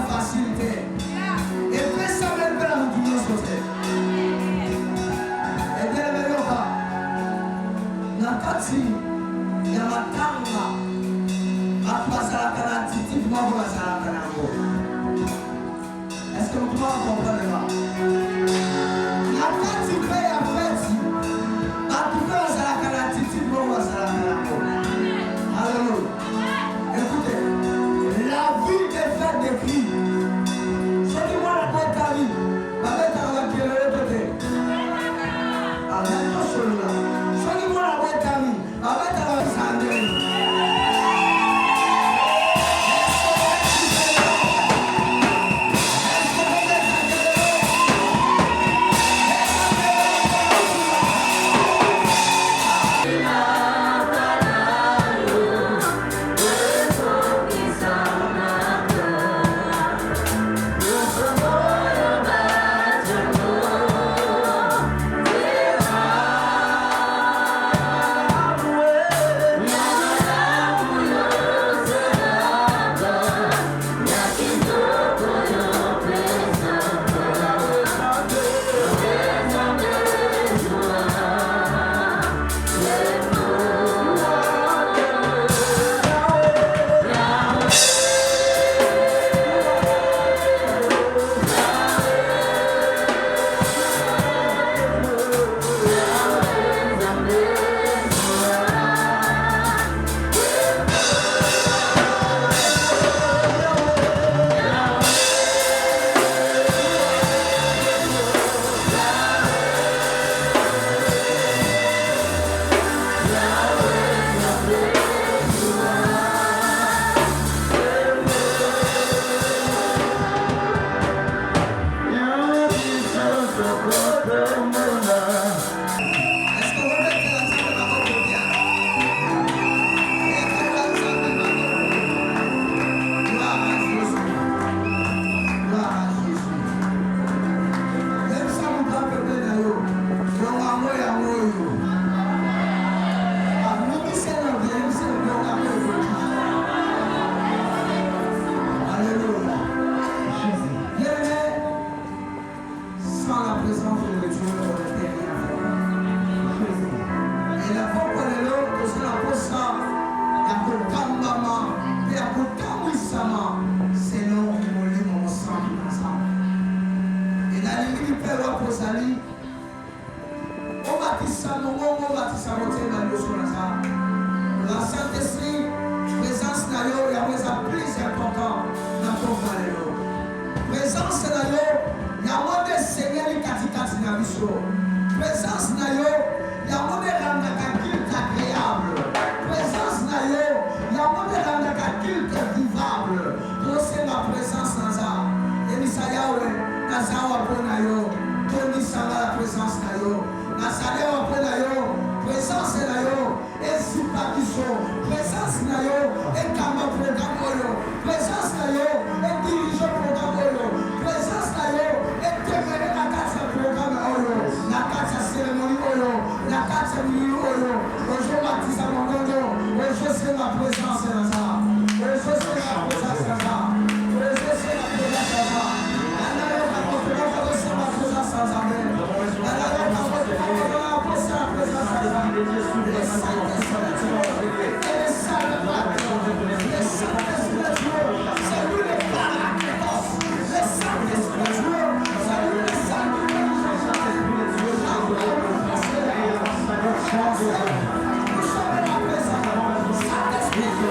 facilité. Et puis ça même la retourner sauter. Et bien le meilleur pas. Nakati Yamatanga. Apasala kana titi mwa basala kana ngo. Est-ce que vous pouvez comprendre là? Nakati pe ya feti. Atupe basala kana titi mwa basala kana ngo. Alléluia. Écoutez, la vie est faite de cris. Ce qui voit la tête à vie, la tête à la qui est le côté. Attention là. Ce qui voit la tête à vie, la tête à la santé. La Saint-Esprit, présence d'ailleurs, il y a plus important dans ton palais. Présence d'ailleurs, il y a des seigneurs qui katikati na biso. Présence d'ailleurs, il y a des randaka culte agréable. Présence d'ailleurs, il y a des randaka culte vivable. Donc c'est ma présence dans ça. Et Misayawe, Nazawa Ponayo, Tony Sanga la présence d'ailleurs. Nazawa Ponayo, présence d'ailleurs. Et sympathisation, présence d'ailleurs. Et Kama programme, présence d'ailleurs. Et dirigeant programme, présence d'ailleurs. Et témoigner la carte programme, la carte cérémonie, la carte cérémonie, aujourd'hui baptise à mon nom, aujourd'hui c'est ma présence dans ça. Aujourd'hui c'est ma présence dans ça. Aujourd'hui c'est ma présence dans ça. Nous sommes la présence.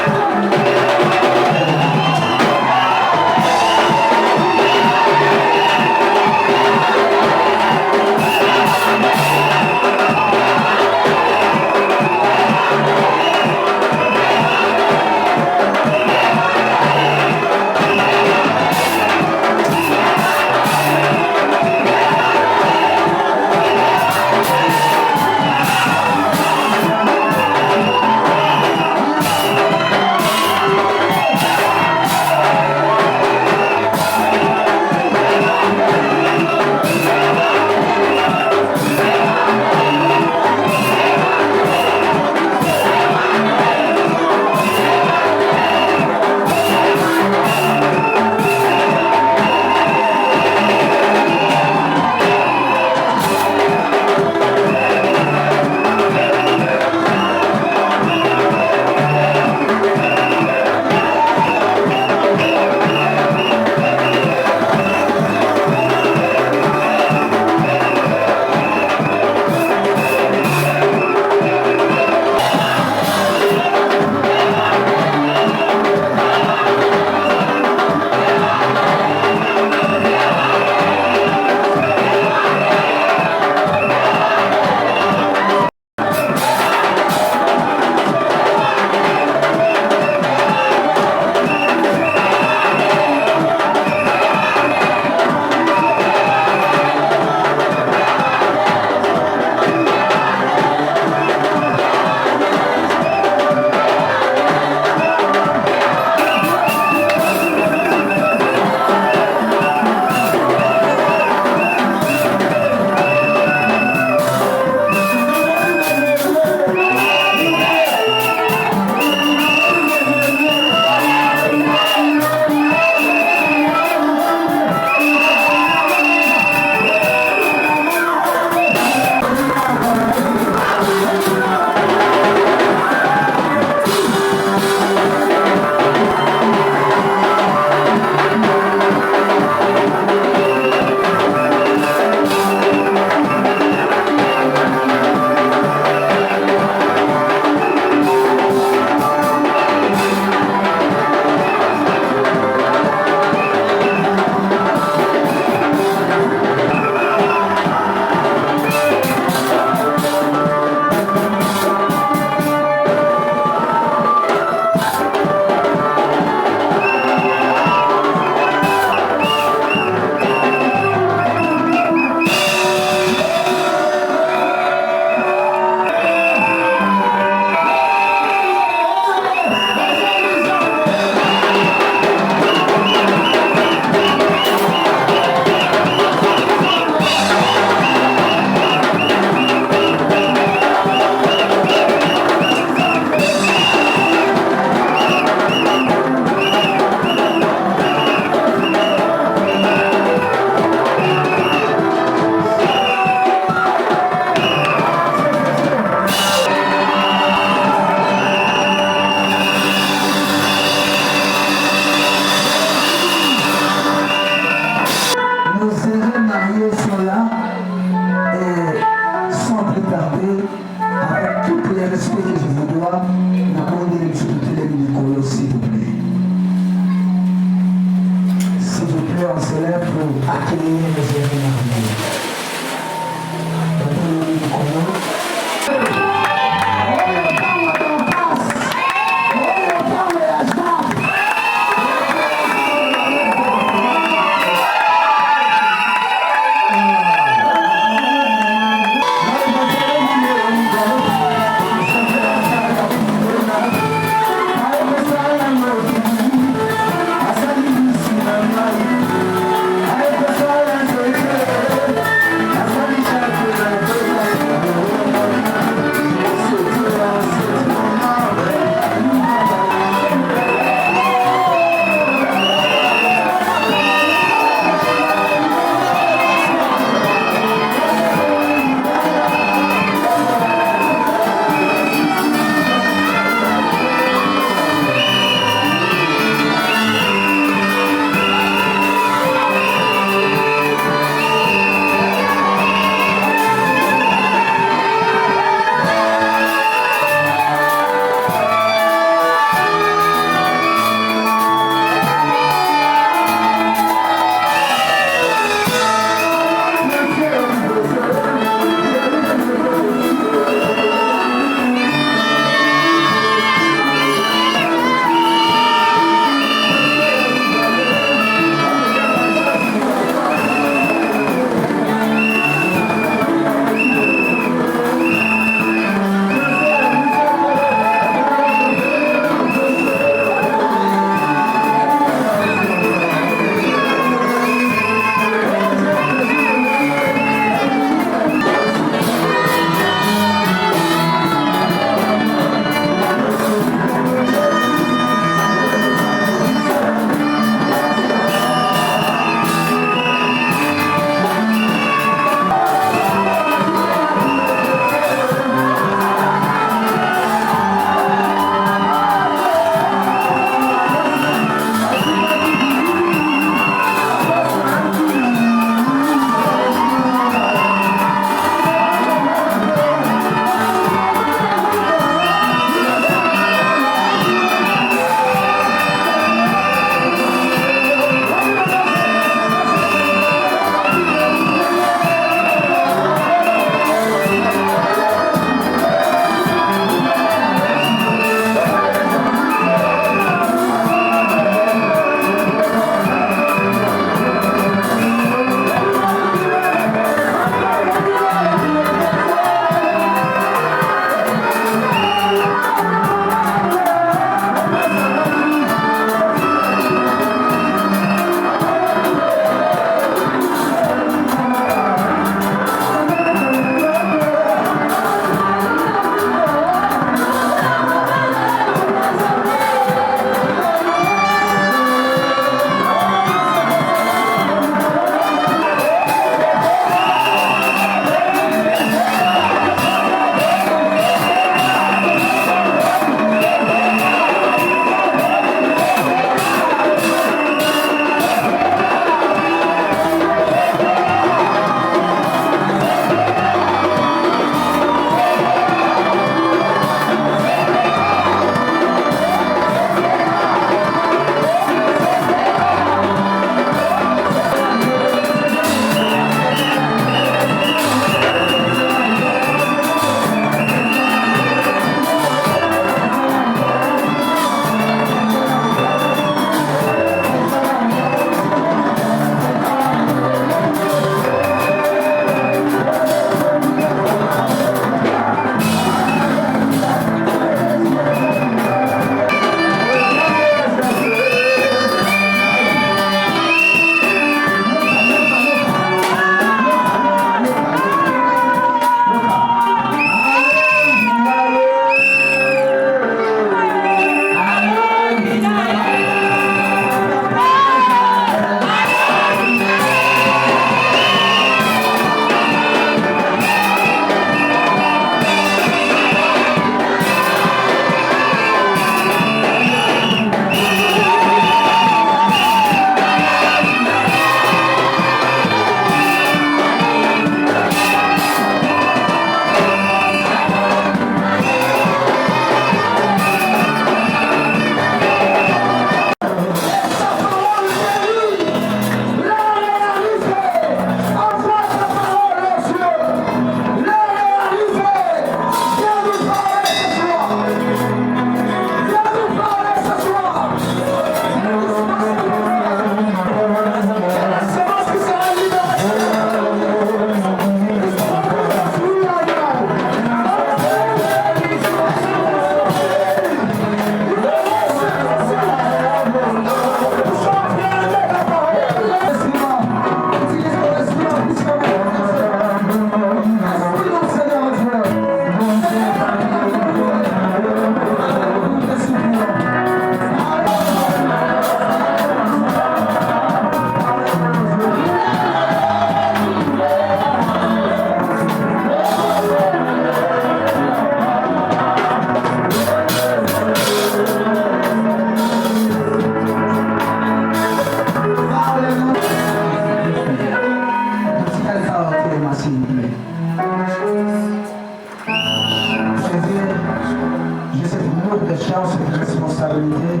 responsabilité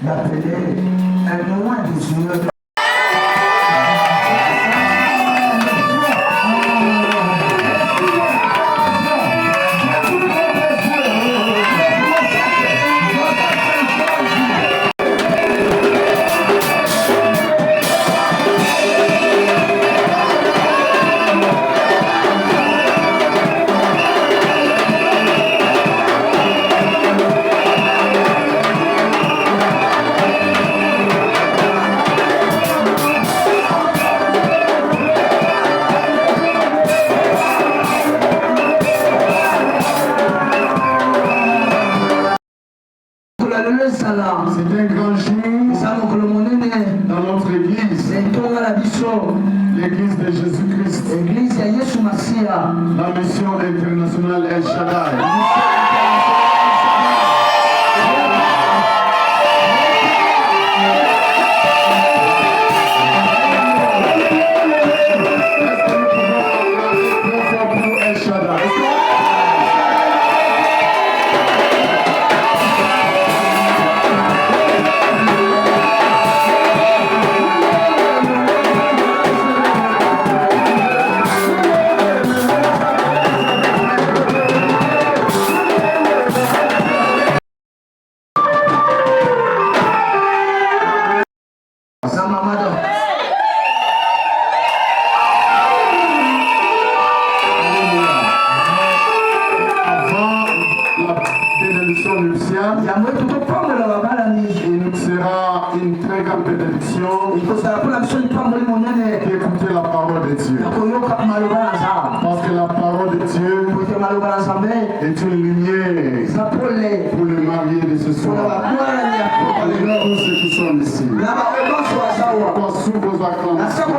d'appeler un nom de Dieu. C'est un grand jour dans notre église, l'église de Jésus-Christ, la mission internationale El Shaddai. Il sera une très grande bénédiction d'écouter la parole de Dieu. Parce que la parole de Dieu est une lumière pour le marié de ce soir. Pour tous ceux qui sont ici. Pourquoi sous vos acclamations.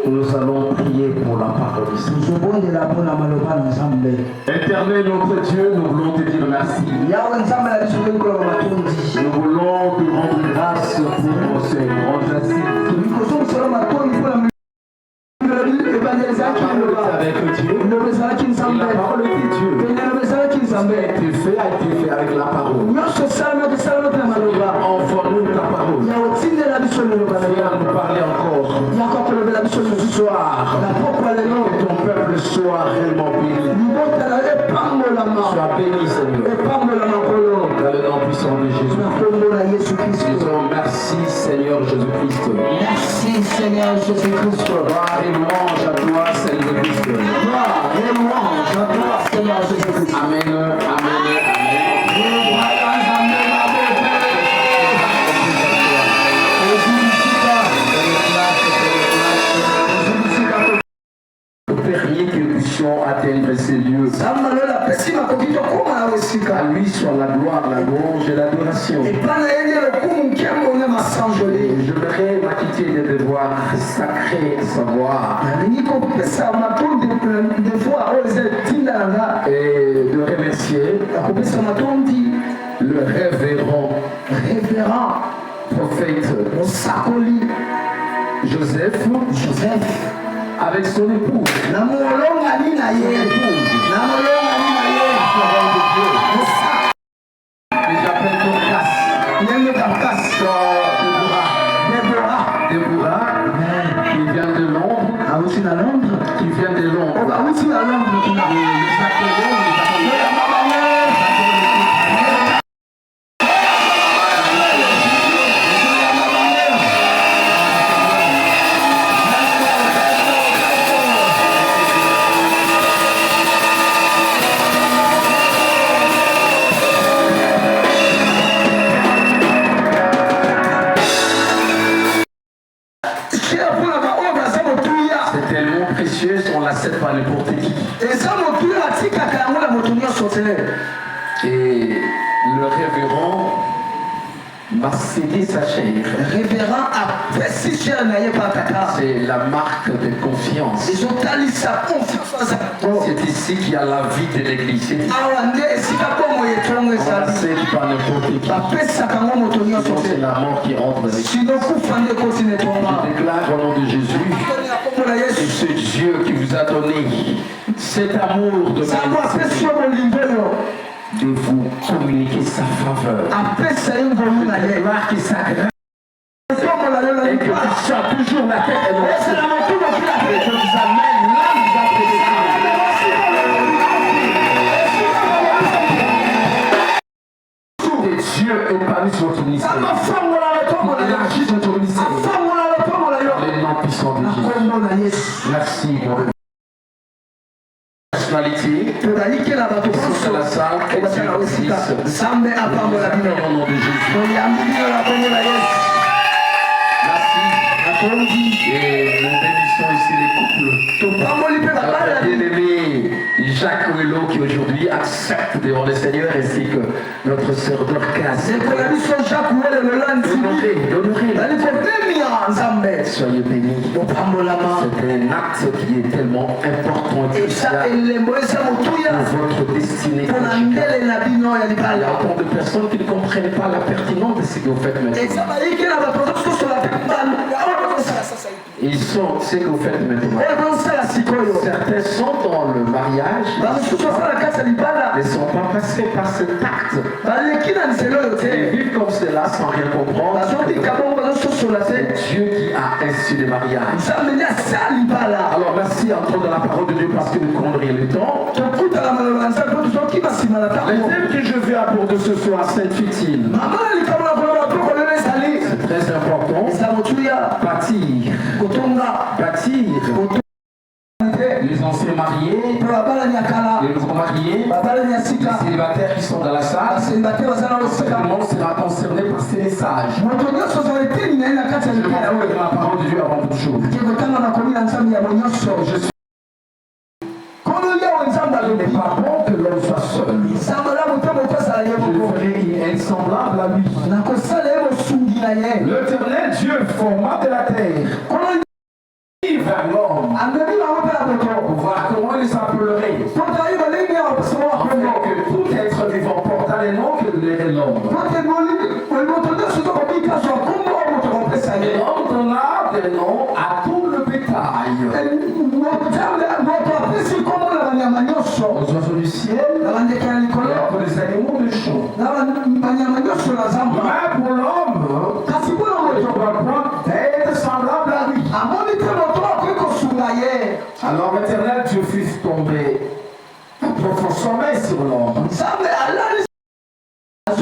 Nous allons prier pour la parole ici. Éternel notre Dieu, nous voulons te dire merci. Nous voulons te rendre grâce pour ce grand geste. Avec Dieu. Et la parole de Dieu. A été fait avec la parole. Envoie-nous ta parole. Viens nous parler encore. Ce soir, que ton peuple soit réellement béni. Sois béni, Seigneur. Dans le nom puissant de Jésus. Disons merci, Seigneur Jésus-Christ. Merci, Seigneur Jésus-Christ. Gloire et louange à toi, Seigneur Christ. Gloire et louange à toi, Seigneur Jésus-Christ. Amen. Prier que nous puissions atteindre ces lieux. À lui soit la gloire, la louange et l'adoration. J'aimerais m'acquitter des devoirs sacrés, à savoir et de remercier le révérend prophète Joseph avec son épouse. Mais j'appelle Dorcas. Déborah, qui vient de Londres. Qui vient de Londres. n'accepte pas n'importe qui. Et le révérend m'a cédé sa chair. C'est la marque de confiance. C'est ici qu'il y a la vie de l'église. On n'accepte pas n'importe qui. Sinon c'est la mort qui rentre. Je déclare au nom de Jésus que ce Dieu qui vous a donné cet amour de vous communiquer sa faveur. Déclare que sa grâce et que tu sois toujours la tête et non. Et je vous amène là où vous avez Dieu épanouit votre ministère. Élargit votre ministère. Les noms puissants de Jésus. Merci, mon Dieu. Personnalité, sur la salle, au nom de Jésus. Merci. Et nous bénissons ici les couples. Notre bien-aimé Jacques Ouello qui aujourd'hui accepte devant le Seigneur ainsi que notre sœur Dorcas. Soyez bénis. C'est un acte qui est tellement important et crucial pour votre destinée. Il y a autant de personnes qui ne comprennent pas la pertinence de ce que vous faites maintenant. Ils sont ce que vous faites maintenant. Certains sont dans le mariage, ne sont pas passés par cet acte. Ils vivent comme cela sans rien comprendre. C'est Dieu qui a institué le mariage. Alors merci encore de la parole de Dieu parce que nous ne prendrons rien le temps. Le thème que je vais aborder ce soir, c'est futile. C'est très important. Bâtir. Les anciens mariés, les nouveaux mariés, les célibataires qui sont dans la salle, tout le monde sera concerné par ces messages. Je vais la parole de Dieu avant toute chose. Il n'est pas bon que l'homme soit seul. Je ferai qu'il est semblable à lui. L'éternel Dieu forma de la terre vers l'homme pour voir comment il s'appellerait. Afin que tout être vivant porta les noms que donnerait l'homme. Et l'homme donna des noms à tout le bétail, aux oiseaux du ciel, et aux animaux de champ. Mais pour l'homme, il ne doit point être semblable à lui. Alors l'Éternel Dieu fit tomber un profond sommeil sur l'homme. Il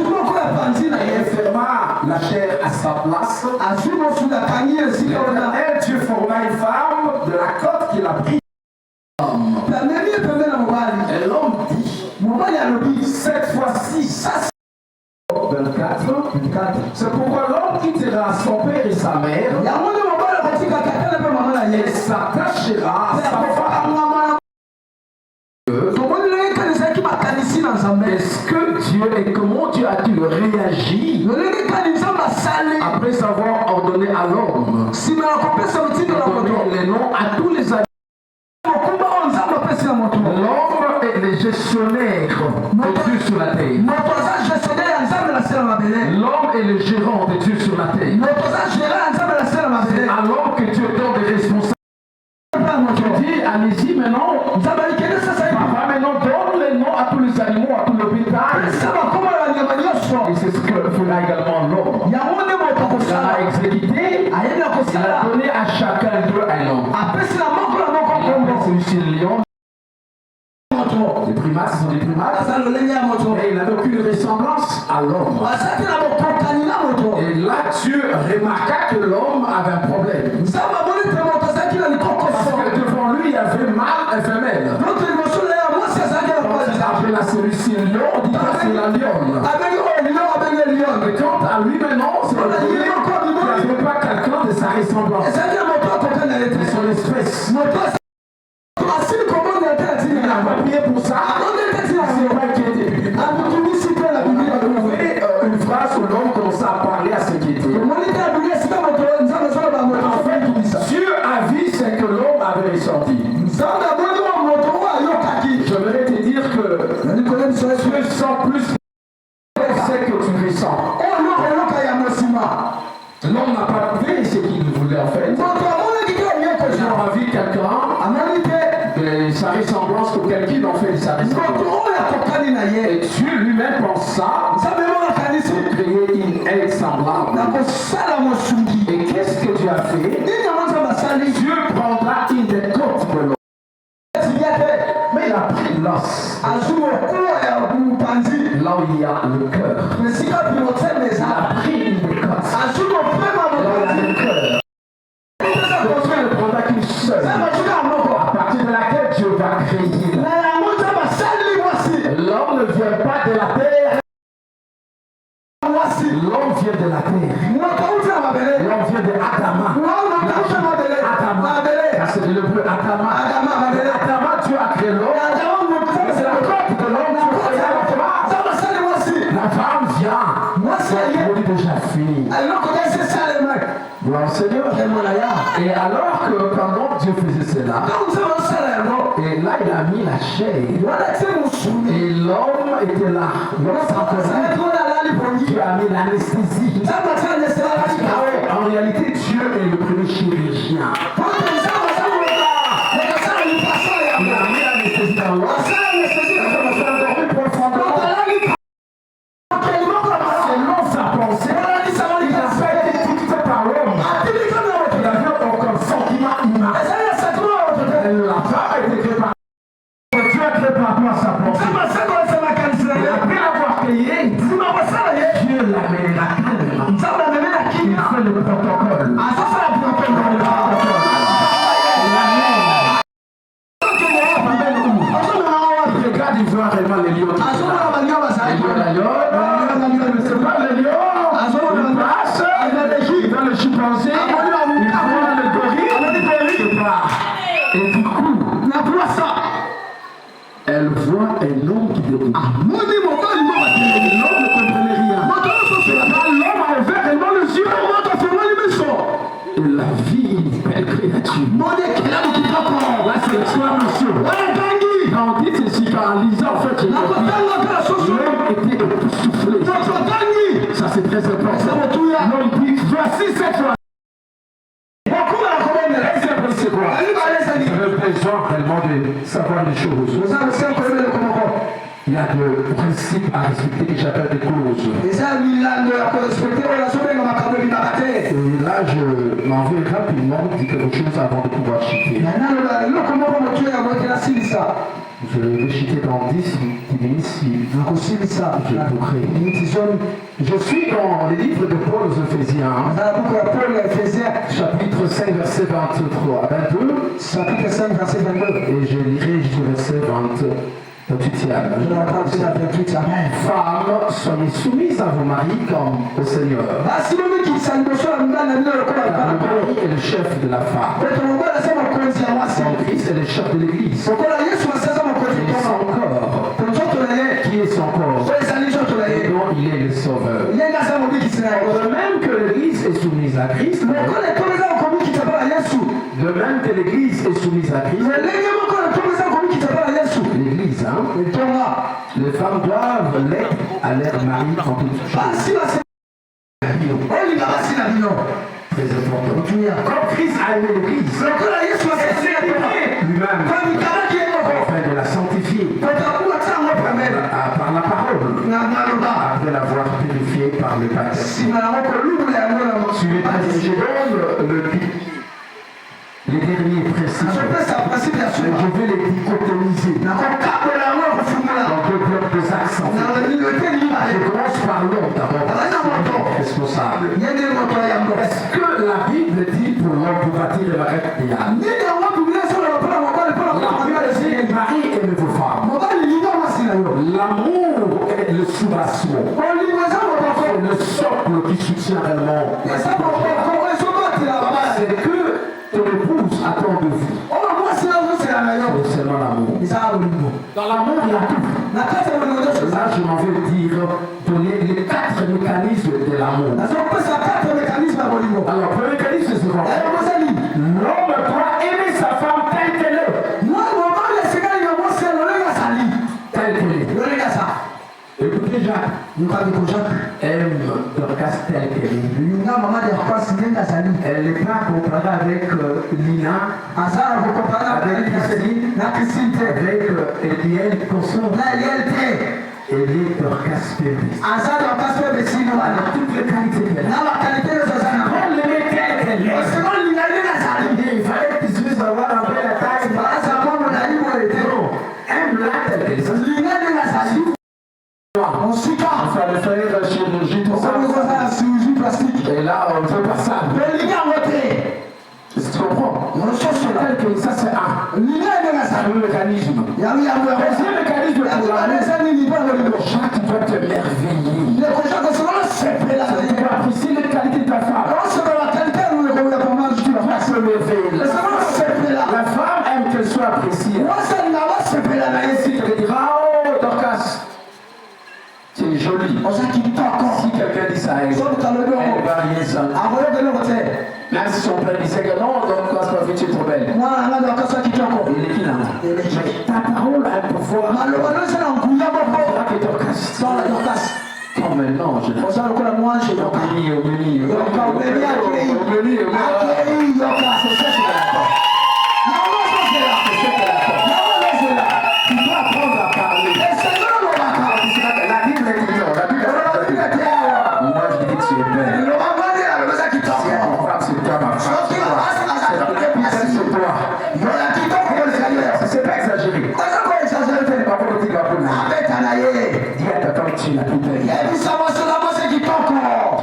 ferma la chair à sa place. L'Éternel Dieu forma une femme de la côte qu'il a pris. Et l'homme dit, cette fois-ci, c'est pourquoi l'homme quittera son père et sa mère et s'attachera à sa femme. Est-ce que Dieu et comment Dieu a-t-il réagi après avoir ordonné à l'homme de donner les noms à tous les animaux? L'homme est le gestionnaire de Dieu sur la terre. L'homme est le gérant de Dieu sur la terre. C'est à l'homme que Dieu donne des responsabilités. Tu dis, allez-y maintenant. Papa, maintenant donne les noms à tous les animaux, à tout le bétail. Et c'est ce que fera également l'homme. Il a exécuté, il a donné à chacun d'eux un nom. Celui-ci le lion. Les primates sont des primates. Et il n'avait aucune ressemblance à l'homme. Et là, Dieu remarqua que l'homme avait un problème. Parce que devant lui, il y avait mâle et femelle. Il appela celui-ci lion, on dit que c'est la lionne. Mais quant à lui maintenant, c'est le lion. Il n'avait pas quelqu'un de sa ressemblance. C'est son espèce. on va prier pour ça. C'est vrai qu'il était biblique. Une phrase où l'homme commença à parler à ce qui était. Dieu a vu ce que l'homme avait ressenti. Je voudrais te dire que Dieu sent plus ce que tu ressens. L'homme n'a pas fait ce qu'il voulait en fait. J'ai vu quelqu'un de sa ressemblance que quelqu'un en fait de sa ressemblance. Et Dieu lui-même pense ça. C'est créer une aide semblable. Et qu'est-ce que tu as fait? Dieu prendra une des côtes de l'homme. Mais il a pris l'os. Là où il y a le cœur. Il a pris une des côtes. Là où il y a le cœur. Dieu ne prendra qu'une seule. À partir de laquelle Dieu va créer. L'homme ne vient pas de la terre. L'homme vient de la terre. L'homme vient de Adama. C'est le bleu Adama. Adama, Dieu a créé l'homme. C'est la côte de l'homme. La femme vient. Elle est déjà finie. Gloire au Seigneur. Et alors que pendant que Dieu faisait cela, et là il a mis la chair. Et l'homme était là. Dieu a mis l'anesthésie. En réalité, Dieu est le premier chirurgien. Il a mis l'anesthésie dans l'homme. Selon sa pensée, il a fait édicté par l'homme. Il n'avait aucun sentiment humain. La femme a été créée par Dieu a créé par rapport à sa pensée. Et après avoir payé, Dieu l'amène à il fait le protocole. Regarde, il voit réellement les lions. C'est pas les lions. Il passe, il voit le chimpanzé, il voit le gorille, c'est pas. Et du coup, elle voit un homme qui déroule. L'homme ne comprenait rien. L'homme a ouvert réellement les yeux. Il a vu une belle créature. Là, c'est l'histoire, monsieur. Quand on dit ceci, quand en lisant, en fait, l'homme était époustouflé. Ça, c'est très important. L'homme dit, voici cette fois. C'est quoi? Il représente réellement de savoir les choses. Il y a des principes à respecter que j'appelle des causes. Et là, je m'en vais rapidement dire quelque chose avant de pouvoir chuter. Je vais chuter dans 10 minutes si je pourrai. Je suis dans les livres de Paul aux Éphésiens, chapitre 5, verset 23 à 22. Et je lirai du verset 28e. Femmes, soyez soumises à vos maris comme au Seigneur. Le mari est le chef de la femme. Son Christ est le chef de l'Église. Et son corps. Qui est son corps? Et dont il est le sauveur. De même que l'Église est soumise à Christ. De même que l'Église est soumise à Christ. L'Église, hein? Les femmes doivent l'être à leur mari en toute chose. Très important. Comme Christ a aimé l'Église, lui-même, afin de la sanctifier par la parole, après l'avoir purifiée par le baptême. Je donne les derniers principes. Je vais les dichotomiser dans deux blocs de accents. Je commence par l'homme d'abord. Responsable. Est-ce que la Bible dit pour l'homme pour bâtir le mari? La Bible dit mari aimez vos femmes. L'amour est le soubassement. C'est le socle qui soutient réellement. C'est que ton épouse attend de vous. C'est seulement l'amour. Dans l'amour, il y a tout. Là, je m'en vais dire, donner les 4 mécanismes de l'amour. Alors, premier mécanisme, c'est quoi? L'homme doit aimer sa femme telle qu'elle est. Telle qu'elle est. Écoutez, Jacques aime Dorcas telle qu'elle est. Elle n'est pas comparée avec Lina, avec Christine, avec Eliel Consort. Elle est Dorcas bébé. Toutes les qualités qu'elle a. On l'aimait telle qu'elle est. Il fallait que tu puisses avoir un peu la taille. Aime-la telle qu'elle est. On fallait faire la chirurgie, tout ça. Et là, on ne fait pas ça. Tu comprends? Ça, c'est un mécanisme. Deuxième mécanisme pour l'amour. Chaque doit te merveiller. Tu dois apprécier les qualités de ta femme. Tu dois se merveiller. La femme aime qu'elle soit appréciée. Si tu te diras, oh, Dorcas, c'est joli. Si quelqu'un dit ça à elle, elle va rien ça. Même si son père disait que non, donc quand c'est pas fait, tu es trop belle. Il est qui là? Mais ta parole a un pouvoir. Non, mais non, je n'ai pas. Tu dois apprendre à parler. La Bible est toujours. Moi, je dis que tu es belle. C'est pas exagéré. Dis à ta tante que tu es la plus belle.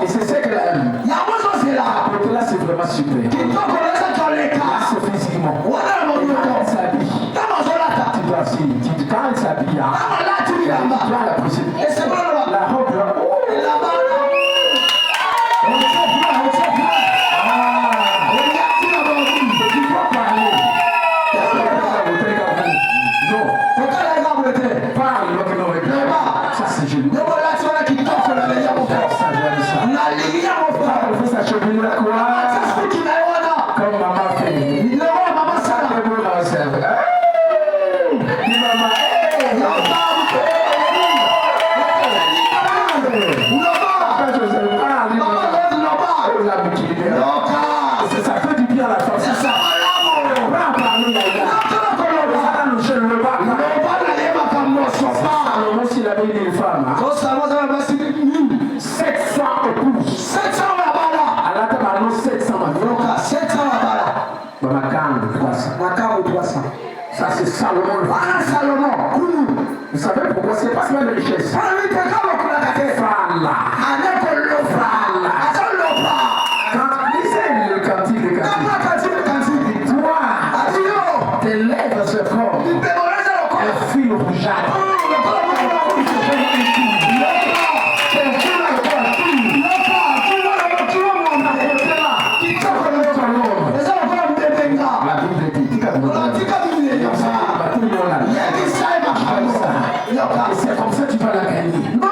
Et c'est ce qu'elle aime. Donc là, c'est vraiment super. Là, c'est physiquement. Quand elle s'habille, quand elle s'habille, tu dois l'apprécier. La robe, là, comme maman fait. Ça fait du bien à la femme. C'est ça. Salomon, s'il avait une femme, 700 épouses. 700 ça c'est Salomon. Vous savez pourquoi? C'est pas seulement de richesse. Quand lisez le cantique de cantique. Toi, tes lèvres se forment. Un fil rougeâtre. Et c'est comme ça que tu vas la gagner. Tu dois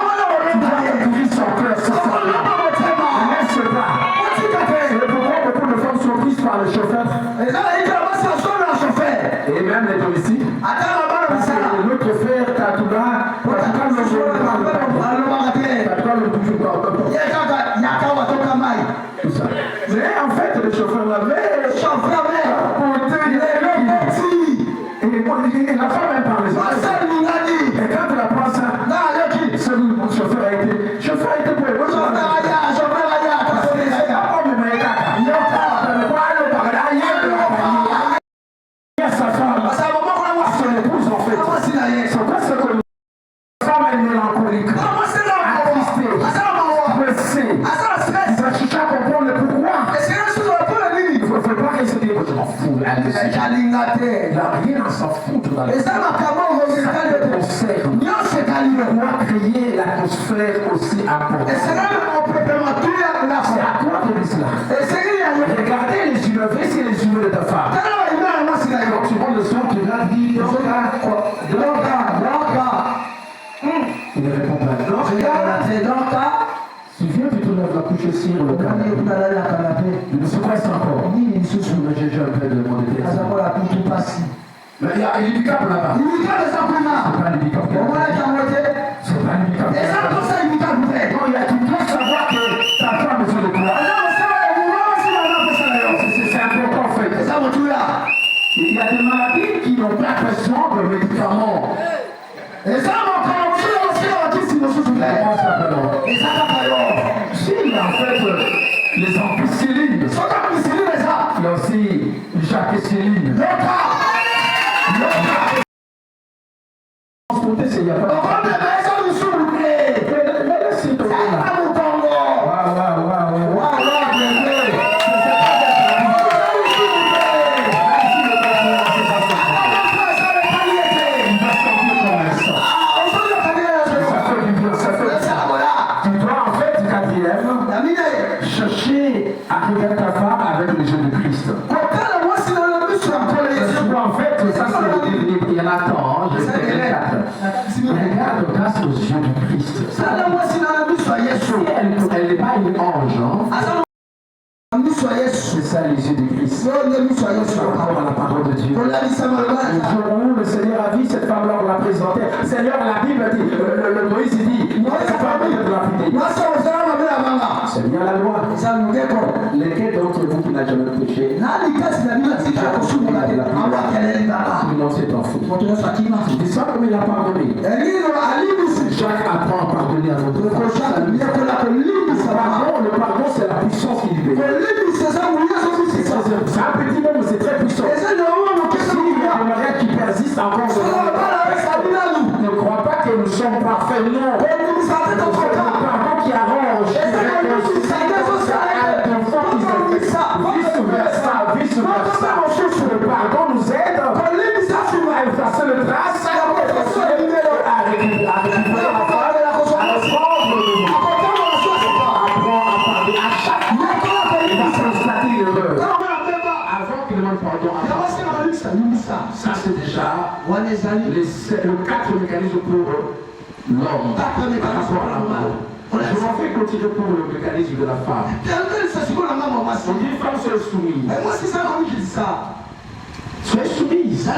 découvrir son cœur, son cerveau. Laisse pas. C'est pourquoi beaucoup de femmes sont prises par le chauffeur. Et même les domiciles. Parce que l'autre frère, Tatouba, le tout ça. Mais en fait, le chauffeur l'avait. Et la femme elle parle. Et quand tu la prends ça, mon chauffeur a été pour le sa femme, son épouse en fait. Son quoi c'est que la femme est mélancolique, attristée, pressée. Il va chercher à comprendre le pourquoi. Il ne faut pas qu'elle se dise, je m'en fous. Il n'a rien à s'en foutre dans la vie. On doit créer l'atmosphère aussi importante. C'est à quoi de cela? Regardez les yeux, c'est les yeux de ta femme. Quand tu vois le son, tu regardes, Il ne répond pas. Si viens, tu te lèves la couche sur le canapé. Il ne se presse encore. J'ai déjà un peu de mon idée. Mais il y a un handicap là-bas. C'est pas un handicap. C'est pas un handicap. Non, tu dois savoir que ta femme est sur le toit. C'est important en fait. Il y a des maladies qui n'ont pas besoin de médicaments. Si, il y a en fait les ampicillines. Il y a aussi jacquicilline. Transporter, c'est il n'y a pas de... Arriver à ta femme avec les yeux de Christ. En fait, ça c'est il y en a tant, je sais les 4. Regarde grâce aux yeux de Christ. Elle n'est pas une ange. C'est ça les yeux de Christ. Par rapport à la parole de Dieu. Le jour où le Seigneur a vu cette femme-là, on l'a présentée. Seigneur, la Bible dit, le Moïse dit, cette femme de la fidélité. C'est bien la loi. Lesquels d'entre vous qui n'a jamais péché? Sinon c'est un fou. C'est ça comme il a pardonné. Jacques apprend à pardonner à notre frère. Le pardon c'est la puissance qui libère. C'est un petit mot mais c'est très puissant. Si il y a des mariages qui persistent encore ne crois pas que nous sommes parfaits, non. C'est le pardon qui arrange, qui réconcilie, vice-versa. Le pardon nous aide à effacer le trace, à récupérer la femme, à reprendre le nom. Apprends à parler à chaque fois. Il va constater l'erreur. Avant qu'il demande pardon, ça c'est déjà le 4 mécanismes pour l'homme par rapport à l'amour. Je m'en fais continuer pour le mécanisme de la femme. On dit une femme soit soumise. Sois soumise à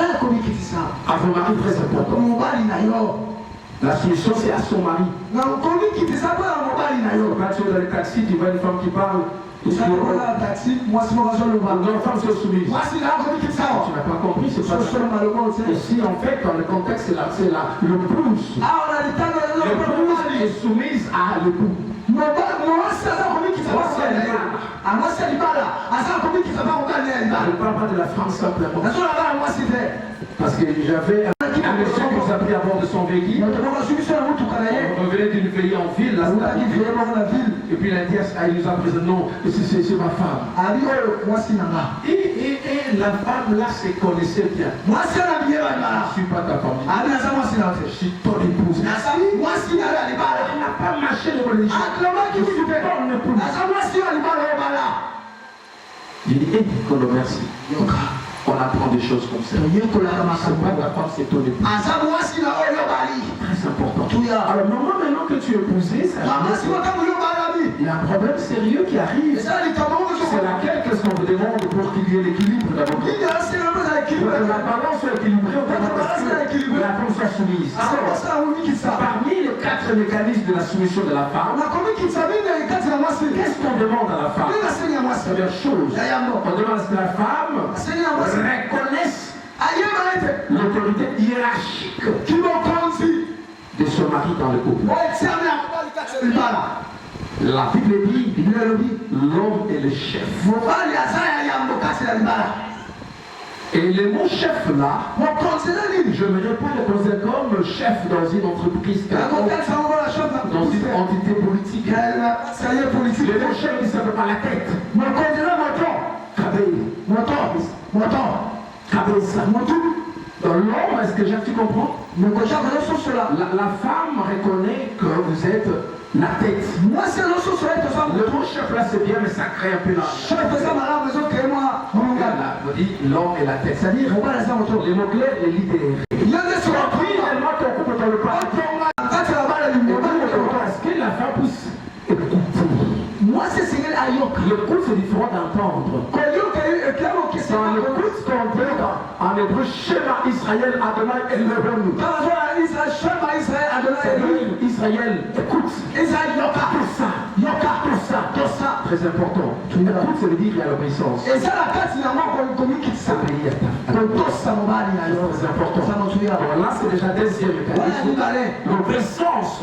vos maris très important. La soumission c'est à son mari. Quand tu es dans le taxi, tu vois une femme qui parle. Une femme se soumise. Tu n'as pas compris, c'est pas ça. Ici en fait, dans le contexte, c'est le pouce. L'épouse est soumise à l'époux. Ne parle pas de la femme simplement. Parce que j'avais un monsieur qui nous a pris à bord de son véhicule. On revenait d'une veillée en ville, et puis il a dit, il nous a présenté, non, c'est ma femme. Et la femme là se connaissait bien. Je ne suis pas ta famille. Je suis ton épouse. Elle n'a pas marché le religieux. Je suis ton épouse. Il dit, merci. On apprend des choses comme ça. C'est pas ta femme, c'est ton épouse. Très important. Alors, maintenant que tu es épousé, ça il y a un problème sérieux qui arrive. C'est laquelle qu'est-ce qu'on vous demande pour qu'il y ait l'équilibre d'abord. Pour que la balance soit équilibrée, la femme soit soumise. Parmi les 4 mécanismes de la soumission de la femme, qu'est-ce qu'on demande à la femme? Première chose, on demande à ce que la femme reconnaisse l'autorité hiérarchique de son mari dans le couple. La Bible dit l'homme est le chef. Et le mot chef là, je ne vais pas le considérer comme chef dans une entreprise, dans une entité politique. Le mot chef ne s'appelle pas la tête. Dans l'homme, est-ce que tu comprends? La femme reconnaît que vous êtes la tête. Le mot chef là c'est bien, mais ça crée un peu la... L'homme est la tête. C'est-à-dire, les mots clairs, les leaders. c'est différent d'entendre. Dans le coup qu'on dit en hébreu, Shema Israël Adonai Elohenu. Israël, écoute. Israël, tout ça. Très important. Écoute, ça veut dire qu'il y a l'obéissance. Et ça, la carte, il y a moi qu'on communique ça. Très important. Alors là, c'est déjà deuxième mécanisme. L'obéissance.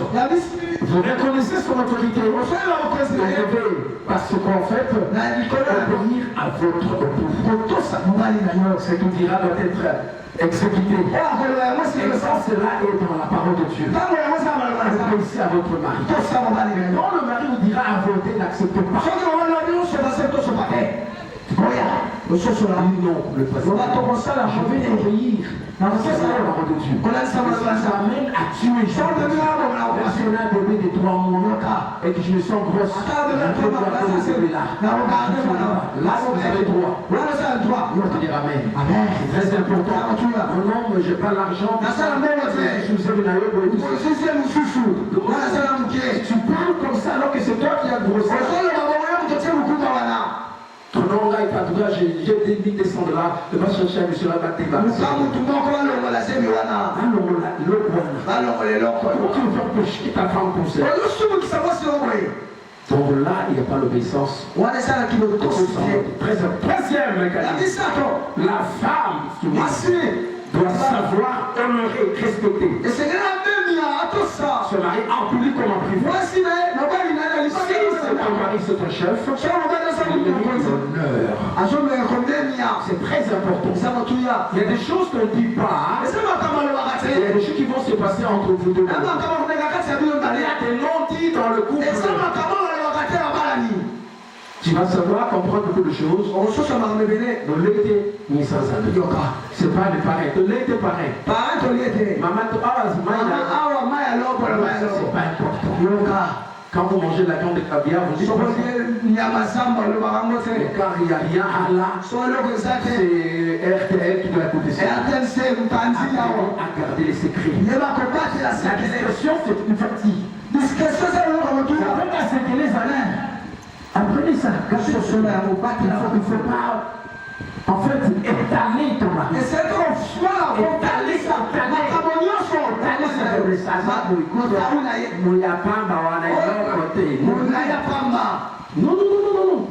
Vous reconnaissez son autorité. Parce qu'en fait, obéir à votre époux. Ce qu'il dira doit être exécuté. Et ça, cela est dans la parole de Dieu. Obéissez à votre mari. Quand le mari vous dira à voter, n'acceptez pas. Non, le président. Je vais obéir. C'est la parole de Dieu. Ça m'amène à tuer. Si on a donné des droits à mon cas et que je me sens grosse, je peux voir que vous êtes là. Là, vous avez droit. On va te dire Amen. C'est très important. Non, mais je n'ai pas l'argent. Je vous ai là pour tout ça. Tu parles comme ça alors que c'est toi qui as grossé. Ton nom là, j'ai dit descendre là, de pas chercher à monsieur la battre. Tu veux faire pécher ta femme pour ça. Donc là, il n'y a pas l'obéissance. Troisième mécanisme. La femme doit savoir honorer, respecter. Ce mari en public comme en privé. Si c'est ton mari, c'est ton chef, il mérite l'honneur. C'est très important. Il y a des choses qu'on ne dit pas. Il y a des choses qui vont se passer entre vous deux. Il y a des non-dits dans le couple. Tu vas savoir comprendre beaucoup de choses. Le lait était mis sans amis. C'est pas le pareil. Le lait était pareil. Maman, c'est pas important. Quand vous mangez la viande de caviar, vous dites car il n'y a rien à là. C'est RTL qui doit écouter ça. À garder les secrets. La discrétion, c'est une fatigue. Il les années. Apprenez ça. Il ne faut pas, en fait, étaler ton mari. Étaler sa non.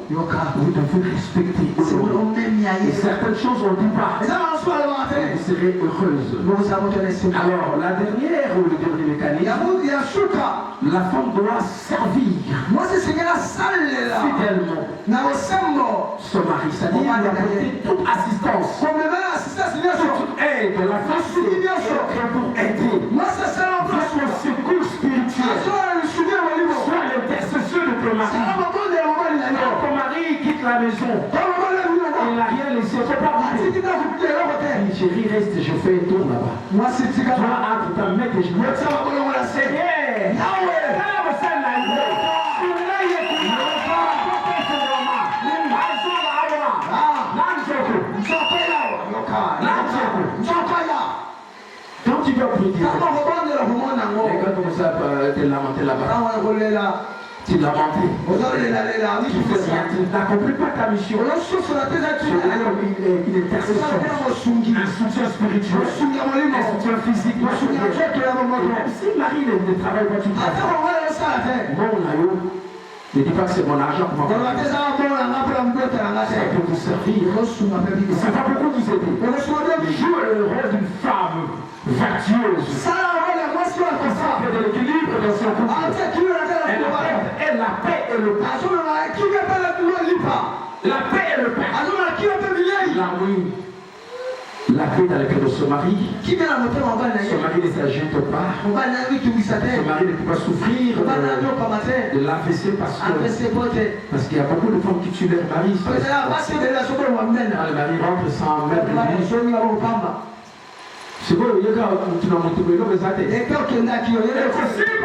Vous devez respecter. Et certaines choses, on ne dit pas. Vous serez heureuse. Alors, la dernière ou le dernier mécanisme, la femme doit servir fidèlement son mari. C'est-à-dire lui apporter toute assistance. Toute aide. La femme est pour aider. Votre secours spirituel. Soit l'intercession de ton mari. Quand ton mari quitte la maison, il n'a rien laissé. Il ne faut pas bouger. Chérie, reste, je fais un tour là-bas. Tu vas entre ta mère et je me dis, Seigneur, quand tu vas prier, et quand tu commences à te lamenter là-bas, tu l'as menté. Tu fais rien. Tu n'accomplis pas ta mission. Une intercession, un soutien spirituel, un soutien physique. Si Marie ne travaille pas, tu travailles. Non, ne dis pas que c'est mon argent pour m'accomplir. C'est pour vous servir. Ça va beaucoup vous aider. Joue le rôle d'une femme vertueuse. Elle de l'équilibre dans son couple. Elle la paix et le paix. La paix et le paix. Oui. La paix dans le cœur de son mari. Son mari ne s'agite pas. Son mari ne peut pas souffrir de l'AVC parce qu'il y a beaucoup de femmes qui tuent leur mari. Le mari rentre sans mettre de c'est bon, il y a tu n'as monté le mais ça t'est. Et quand il y a qui est possible à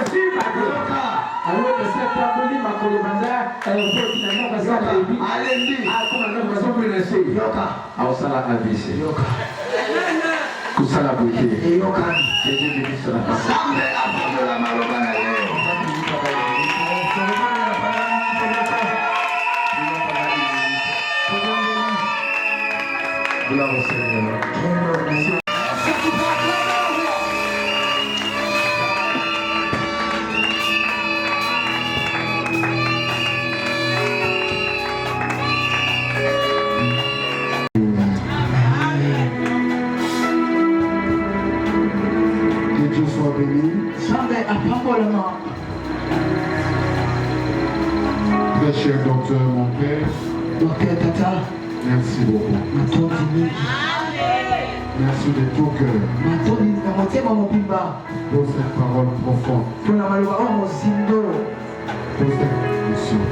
dire. Alors que cette aboli ma colibanda, elle est finalement parce qu'elle dit allez comme on a besoin de laisser. Alors ça la AVC. Tout ça la beauté. Et Dieu bénisse la parole. gloire au Seigneur. Que Dieu soit béni. Très cher docteur, mon père. Merci beaucoup. Merci de tout cœur pour cette parole profonde, pour cette mission.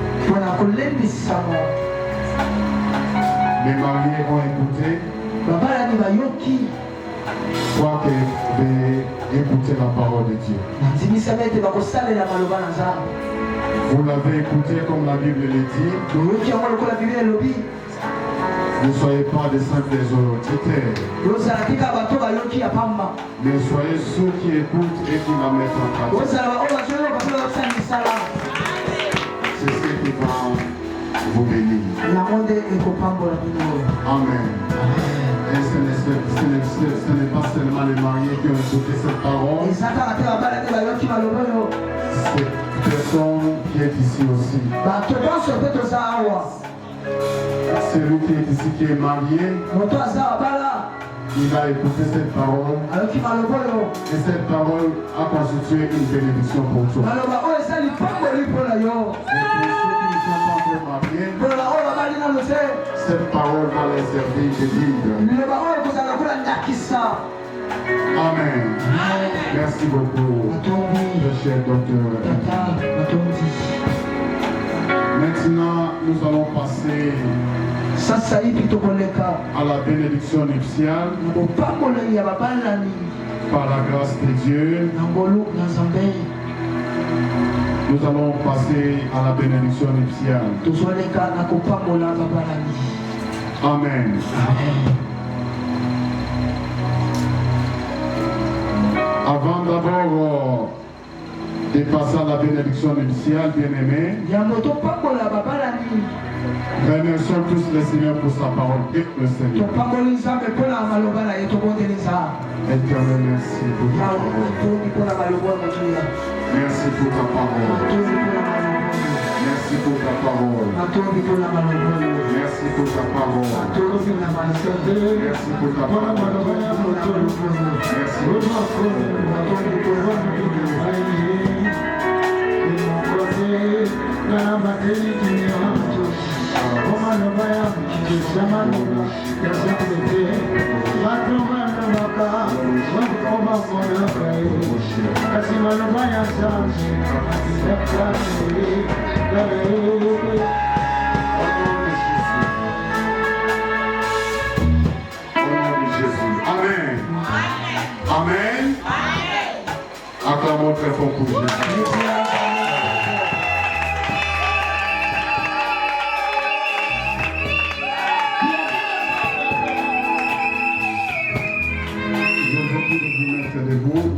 Les mariés ont écouté. Je crois que vous devez écouter la parole de Dieu. Vous l'avez écouté comme la Bible le dit. Ne soyez pas des simples auditeurs, mais soyez ceux qui écoutent et qui la mettent en pratique. C'est ce qui va vous bénir. Amen. Et ce n'est pas seulement les mariés qui ont écouté cette parole. Cette personne qui est ici aussi. Celui qui est ici, qui est marié, il a écouté cette parole. Et cette parole a constitué une bénédiction pour toi. Et pour ceux qui ne sont pas encore mariés, cette parole va les servir de guide. Amen. Merci beaucoup, le cher docteur. Maintenant, nous allons passer à la bénédiction nuptiale par la grâce de Dieu. Nous allons passer à la bénédiction nuptiale. Amen. Avant d'abord de passer à la bénédiction nuptiale, bien-aimés, remercions tous le Seigneur pour sa parole. Et le Seigneur. Éternel, merci pour ta parole. Merci pour ta parole. Merci pour ta parole. Merci pour ta parole. Merci pour ta parole. Amen. Amen. Acclamons très fort pour Jésus.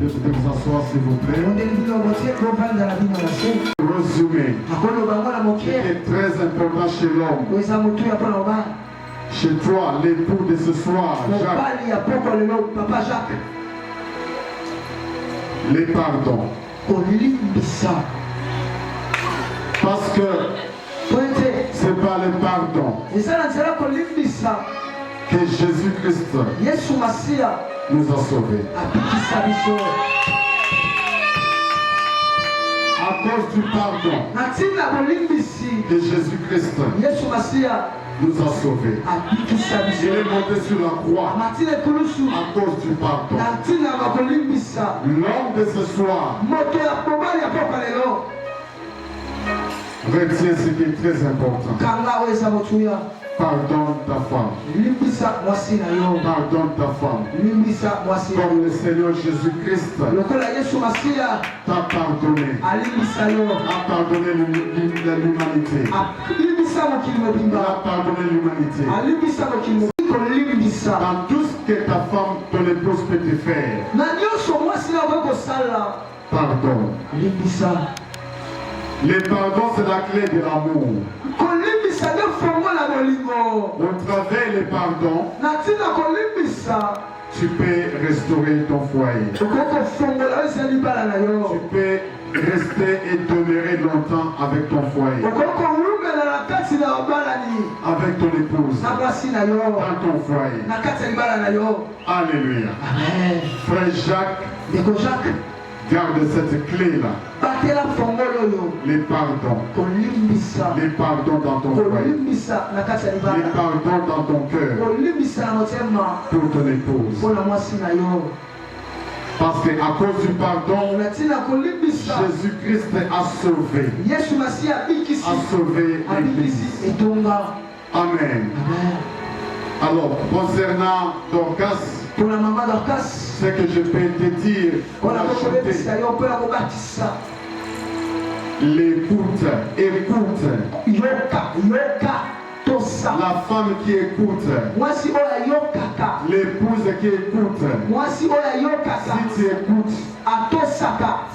De vous asseoir s'il vous plaît. Résumé. Ce qui est très important chez l'homme. Chez toi, l'époux de ce soir, Jacques. Les pardons. Parce que c'est par les pardons que Jésus-Christ nous a sauvés. À cause du pardon de Jésus-Christ nous a sauvés. Il est monté sur la croix à cause du pardon. L'homme de ce soir retient ce qui est très important. Pardonne ta femme. Pardonne ta femme. Comme le Seigneur Jésus-Christ t'a pardonné. A pardonné l'humanité. Il a pardonné l'humanité. Dans tout ce que ta femme, ton épouse peut te faire, pardonne. Les pardons, c'est la clé de l'amour. au travers les pardons, tu peux restaurer ton foyer. Tu peux rester et demeurer longtemps avec ton foyer. Avec ton épouse. Dans ton foyer. Alléluia. Amen. Frère Jacques, garde cette clé-là. Les pardons. Les pardons dans ton foyer. Les pardons dans ton cœur. Pour ton épouse. Parce qu'à cause du pardon, Jésus-Christ a sauvé. A sauvé l'Église. Amen. Alors, concernant Dorcas, ce que je peux te dire, l'écoute, écoute. La femme qui écoute, l'épouse qui écoute,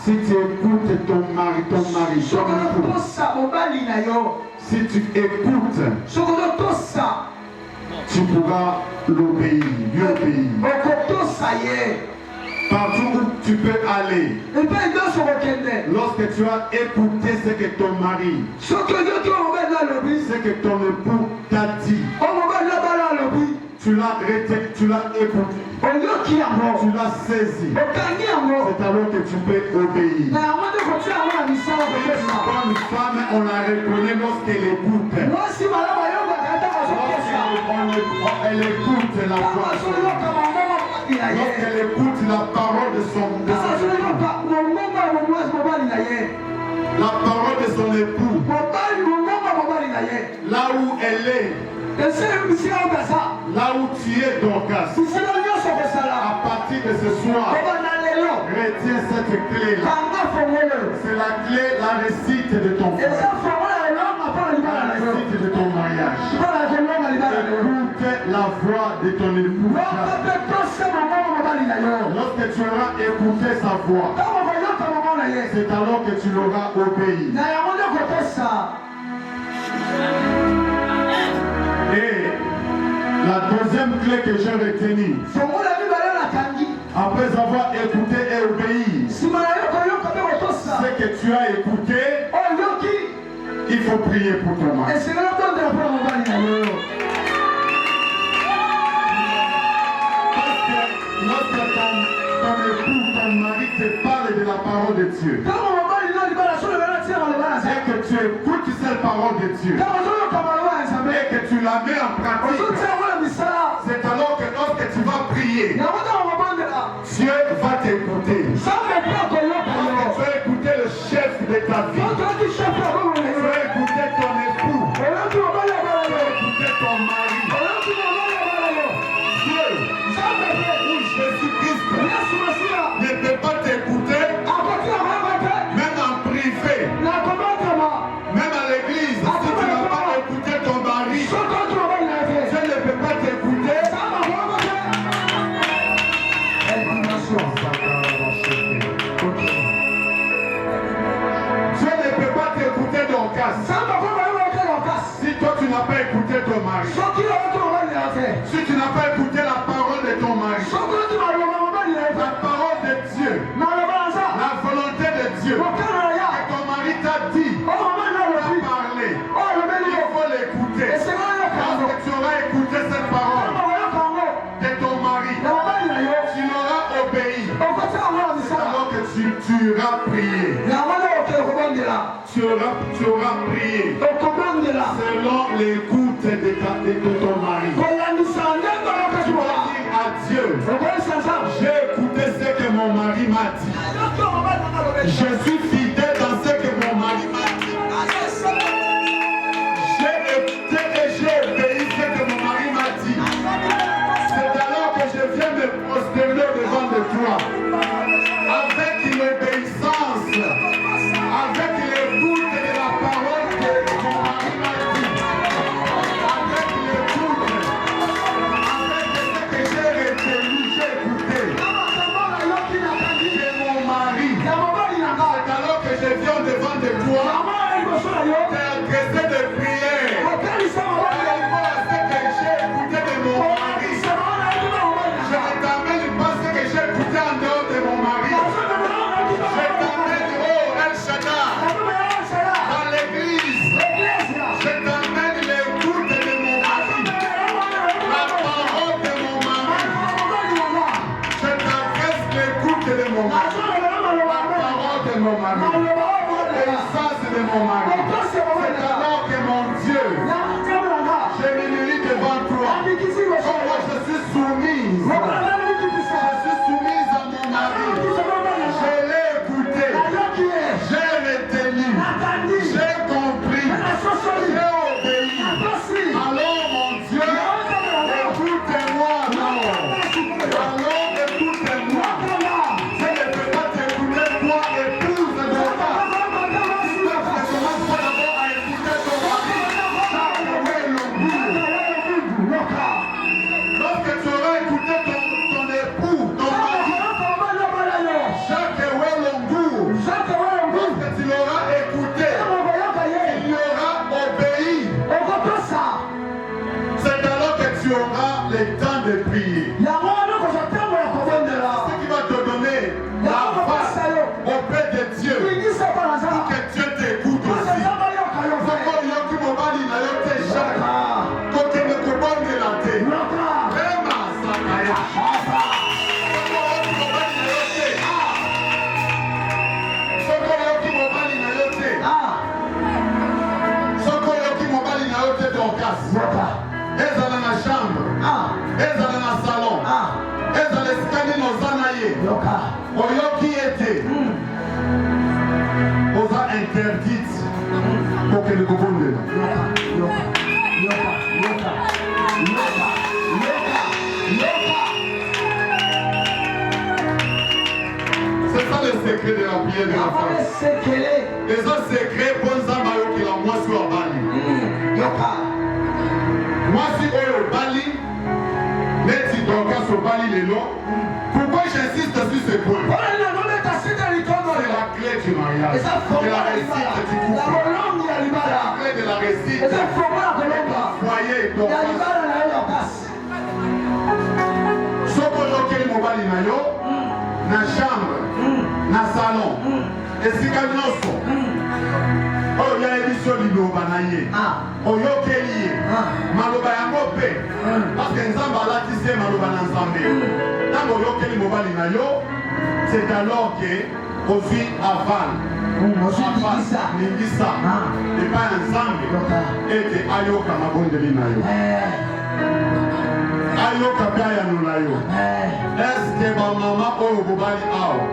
si tu écoutes ton mari, ton épouse, si tu écoutes, tu pourras l'obéir, lui obéir. Partout où tu peux aller, lorsque tu as écouté ce que ton mari, ce que ton époux t'a dit, tu l'as écouté, tu l'as saisi, c'est alors que tu peux obéir. Une femme, on la reconnaît lorsqu'elle écoute. Elle écoute la voix. Lorsqu'elle écoute la parole de son époux, là où elle est, là où tu es, Dorcas, à partir de ce soir, retiens cette clé-là. C'est la clé, la réussite de ton frère. La réussite de ton mariage. Écoute la voix de ton époux. Lorsque tu auras écouté sa voix, c'est alors que tu l'auras obéi. Et la deuxième clé que j'ai retenue, après avoir écouté et obéi, ce que tu as écouté, il faut prier pour ton mari. Lorsque ton époux, ton mari te parle de la parole de Dieu, et que tu écoutes cette parole de Dieu, et que tu la mets en pratique, c'est alors que lorsque tu vas prier, Dieu va t'écouter. Parce que tu vas écouter le chef de ta vie. Tu vas écouter ton époux. Tu vas écouter ton mari. Dieu, Jésus-Christ ne peut pas t'écouter, même en privé, même à l'église. Si tu n'as pas écouté ton mari, Dieu ne peut pas t'écouter. Dieu ne peut pas t'écouter dans le cas. Si toi tu n'as pas écouté ton mari, si tu n'as pas écouté la parole de ton mari, la parole de Dieu, la volonté de Dieu, que ton mari t'a dit, t'a parlé, il faut l'écouter. Lorsque tu auras écouté cette parole de ton mari, tu l'auras obéi. C'est alors que tu auras prié. Tu auras prié selon l'écoute de ton mari. Tu vas dire à Dieu, j'ai écouté ce que mon mari m'a dit. Je suis fidèle dans ce que mon mari m'a dit. J'ai écouté et j'ai obéi ce que mon mari m'a dit. C'est alors que je viens me prosterner devant de toi. Avec l'obéissance, avec l'écoute de la parole que mon mari m'a dit, avec l'écoute, avec ce que j'ai retenu, j'ai écouté de mon mari. C'est alors que je viens devant de toi, t'es agressé de prière. mon mari. C'est alors que mon Dieu, je m'humilie devant toi. Comme moi je suis soumise. Je suis soumise à mon mari. Je l'ai écouté. J'ai retenu. J'ai compris. J'ai obéi. Alors mon Dieu, écoutez-moi, non. Alors écoutez-moi. Je ne peux pas t'écouter, toi, épouse de ton père. Tu dois commencer d'abord à écouter ton mari. Lorsque tu auras écouté ton époux, ton mari, Jacques Welongour, lorsque tu l'auras écouté, il y aura obéi. C'est alors que tu auras le temps de prier. Ce qui va te donner la face auprès de Dieu pour que Dieu t'écoute aussi. Eza dans la chambre, eza dans le salon, eza l'escalier nos anaye. Oyo qui était, osa interdite pour que le gouvernement. C'est ça le secret de la prière de la femme. Les autres secrets, bon zamayo qui la moi sur la bali. Moi si oyo bali, neti donka sur bali les lots. Pourquoi j'insiste sur ce point? C'est la clé du mariage. C'est la réussite du couple. C'est la clé de la réussite. Foyer et ton Soko yoke mobali na yo, na chambre, na salon, esika nyonso. Oyo ya ebiso liloba na ye. Oyokeli ye. Maloba yango pe. Parce que Nzambe alatisi ye maloba na Nzambe. Ntango oyokeli mobali na yo, c'est alors que ozwi aval. Ningisa. Epai ya Nzambe ete ayoka mabondeli na yo. Ayoka pe ayanola yo. Eske bamama oyo bobali awa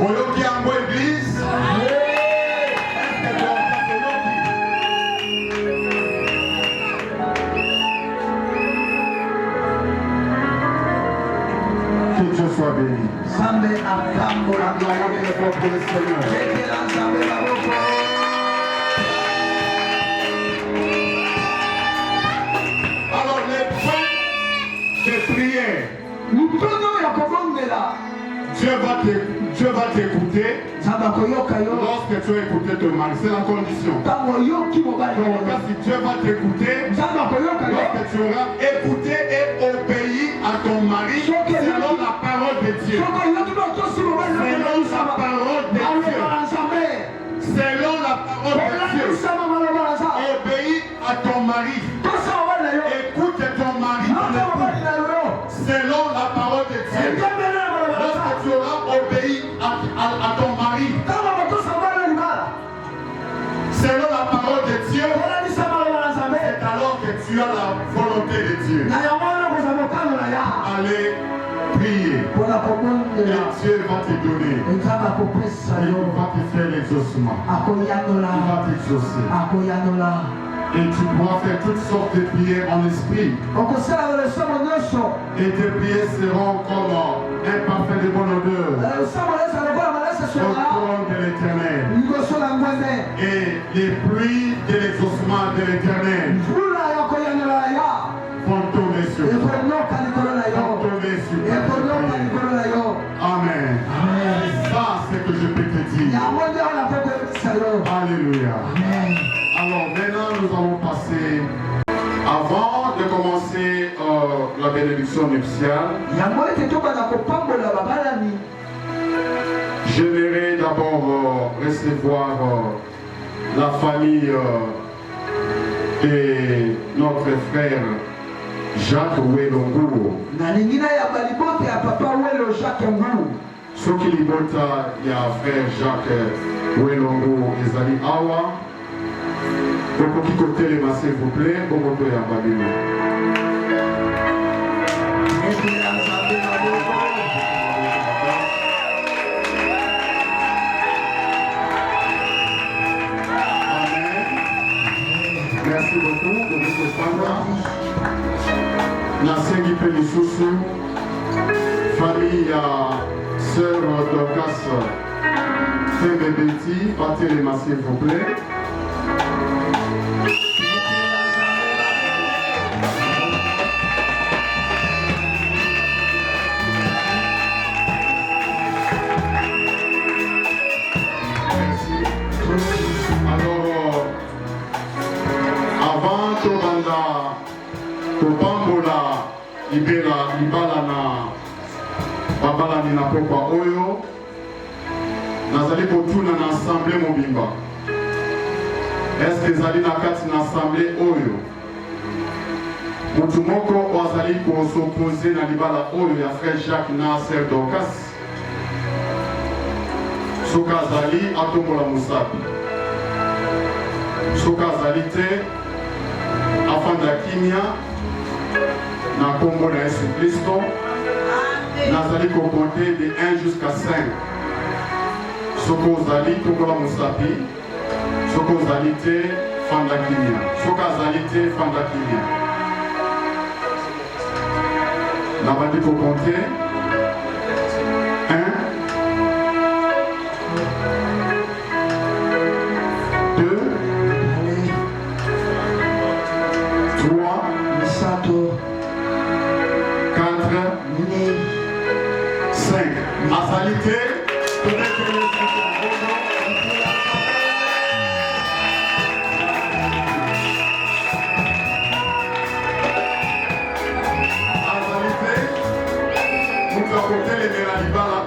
oyoki yango église? Que Dieu soit béni. Pour le Seigneur. Alors les points de prière, Dieu va t'écouter lorsque tu as écouté ton mari. C'est la condition. Donc si Dieu va t'écouter lorsque tu auras écouté et obéi à ton mari selon la parole de Dieu. Selon la parole de Dieu. Selon la parole de Dieu. Obéis à ton mari. Écoute ton mari. Selon la parole de Dieu. Lorsque tu auras obéi à ton mari, selon la parole de Dieu, c'est alors que tu as la volonté de Dieu. Allez prier. Et Dieu va te donner. Il va te faire l'exaucement. Il va t'exaucer. Et tu pourras faire toutes sortes de prières en esprit. Et tes prières seront comme un parfum de bonne odeur au trône de l'Éternel. Et les pluies de l'exaucement de l'Éternel vont tomber sur toi. Amen. Ça, c'est ce que je peux te dire. Alléluia. Alors maintenant, nous allons passer, avant de commencer la bénédiction nuptiale, j'aimerais d'abord recevoir la famille de notre frère Jacques Welongour. Ce qui libère, il y a frère Jacques Welongo ezali awa. Donc qui côté les s'il vous plaît, bon moto ya babino. Merci beaucoup pour votre standard. Nasengi Pelisusu, famille à sœur Dorcas Tembebeti, partez les mains s'il vous plaît. Topambola libala na babalani na pokwa oyo nazali kotuna na assemblée mobimba. Est-ce que ezali na kati na assemblée oyo mutu moko azali kosopoze na libala oyo ya frère Jacques na sœur Dorcas? Soki azali atombola mosapi, soki azali te afanda kimia na kombo na Yesu Kristo. Nazali kokonte de 1 jusqu'à 5. Soki ozali tombola mosapi, soki ozali te fanda kimia, soki azali te fanda kimia. Nabandi kokonte 1 2 3 4 5. Azalité,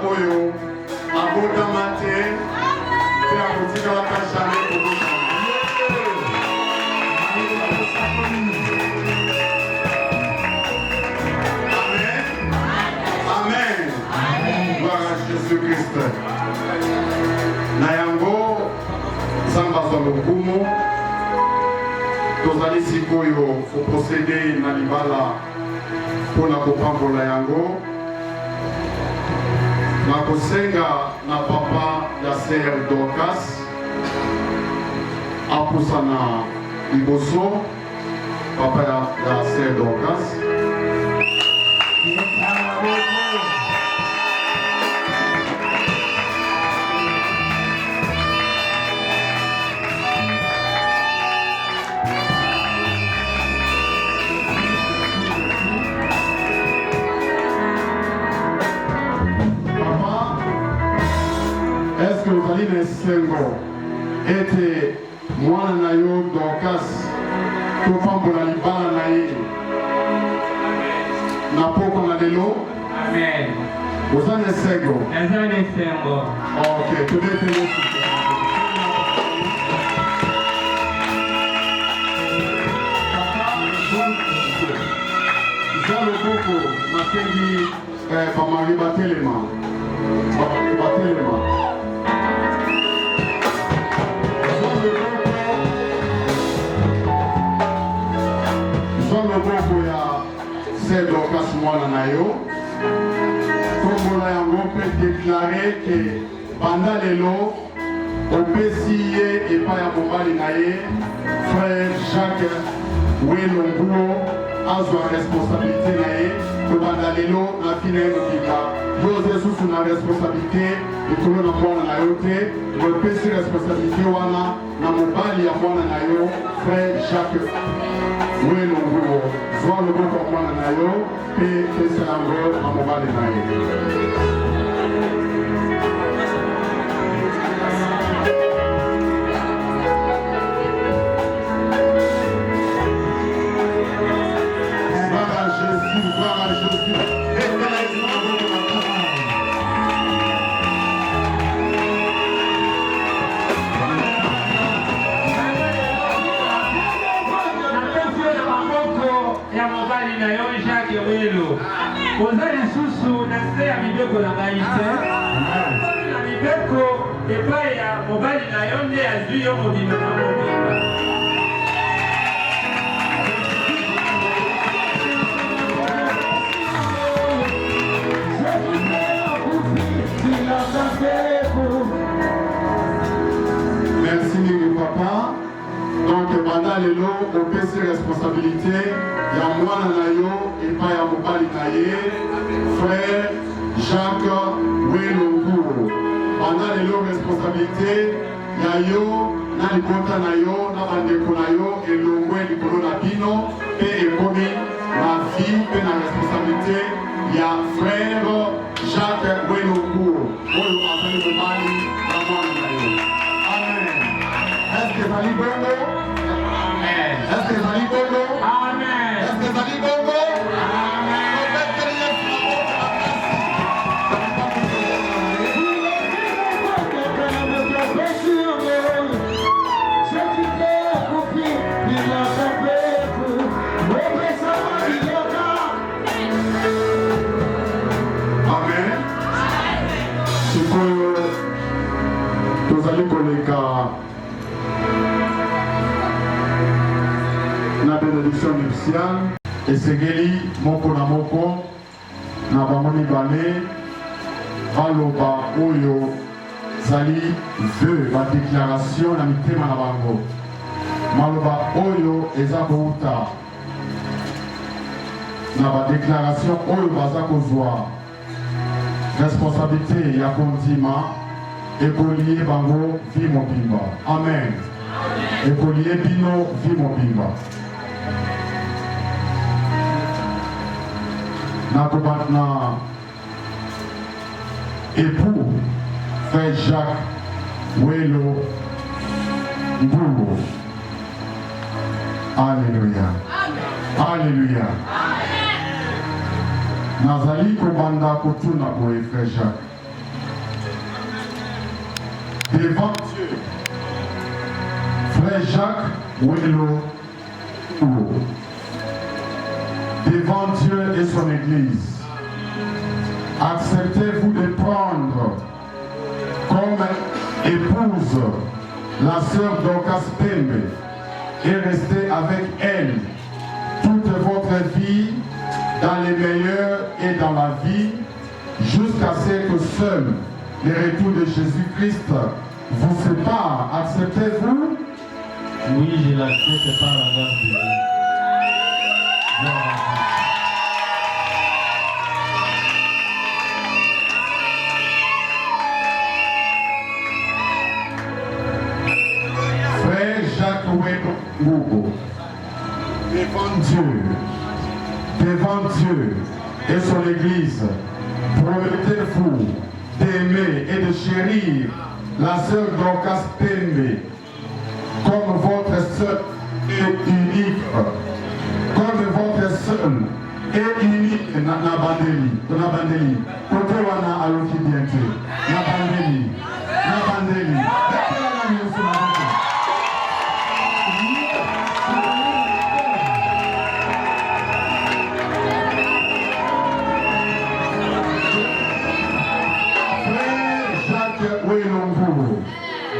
oyo abotama te mpe akotikalaka jamais kobotama. Amen. Amen. Gloire à Jésus-Christ. Na yango nzambe azwa lokumu tozali sikoyo koprocede na libala mpona kopambola yango. Nakosenga na papa ya sœur Dorcas apusa na liboso, papa ya sœur Dorcas. Est-ce que vous allez me sengo ete mwana na yo Dorcas topambola libala na ye na poko na lelo? Amen. Vous allez sengo? Nazane sengo. Ok, today tell us. Zalo koko na sengi pamari batelema. Batelema. Loboko ya sœur Dorcas mwana na yo kombola yango mpe deklare ke banda lelo opesi ye epai ya mobali na ye frère Jacques Welongulo azwa responsabilité na ye kobanda lelo na fina ye mobika yo zesusu na responsabilité likolo na mwana na yo te opesi responsabilité wana na mobali ya mwana na yo frère Jacques Welongulo zwa loboko ya mwana na yo mpe pesa yango na mobali na ye. Ozali susu na se ya mibeko na ngai te. Na mibeko epai ya mobali na yo nde azwi yo mobimba na mobimba. Merci papa. Donc pendant les lots, on peut ses responsabilités. Il y a moi Nanayo et pas ya mobali naye, frère Jacques Welongouro. Pendant les lots responsabilités, il y a yo na likota na yo na bandeko na yo elongwe likolo na bino pe ekomi ma vie pe na responsabilité. Il y a frère Jacques Welongouro. Oyo afali mobali na mwana na yo. Amen. Est-ce que ça lit bongo? Amen. Est-ce que ça lit bongo? Amen. Est-ce que ça lit bongo? Amen. Amen. C'est que nous allons connaître la bénédiction nuptiale et c'est Geli moko na moko na bango mibale baloba oyo zali vœu ba déclaration na mitema na bango maloba oyo eza kouta na ba déclaration oyo baza kozwa responsabilité ya kondima ekoliye bango vi mobimba. Amen. Ekoliye bino vi mobimba. Na époux frère Jacques Welo Ngouro. Alléluia. Alléluia. Nazali kobanda kotuna boye frère Jacques. Devant Dieu, frère Jacques Welo Ngouro. Devant Dieu et son Église, acceptez-vous de prendre comme épouse la sœur Dorcas Pembe et rester avec elle toute votre vie dans les meilleurs et dans la vie jusqu'à ce que seul le retour de Jésus-Christ vous sépare. Acceptez-vous? Oui, je l'accepte par la grâce de Dieu. Frère Jacques Ngouro, devant Dieu et son Église, promettez-vous d'aimer et de chérir la sœur Dorcas Pembe comme votre sœur et unique, comme votre seul et unique Nabandeli. Côté wana aloki bientôt. Nabandeli.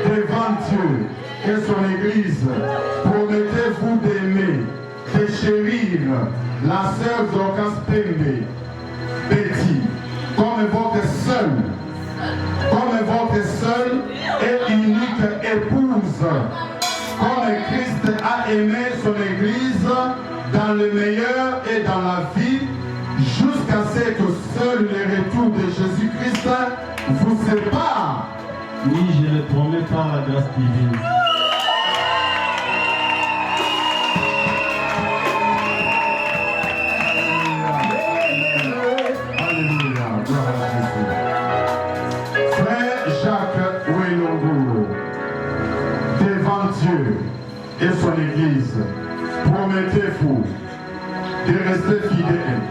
Devant Dieu et son Église, promettez-vous d'aimer, de chérir la sœur Dorcas Pembe, Betty, comme votre seule et unique épouse, comme Christ a aimé son Église dans le meilleur et dans la vie, jusqu'à ce que seul le retour de Jésus-Christ vous sépare. Oui, je le promets par la grâce divine. Alléluia. Gloire à Jésus. Frère Jacques Welongouro, devant Dieu et son Église, promettez-vous de rester fidèle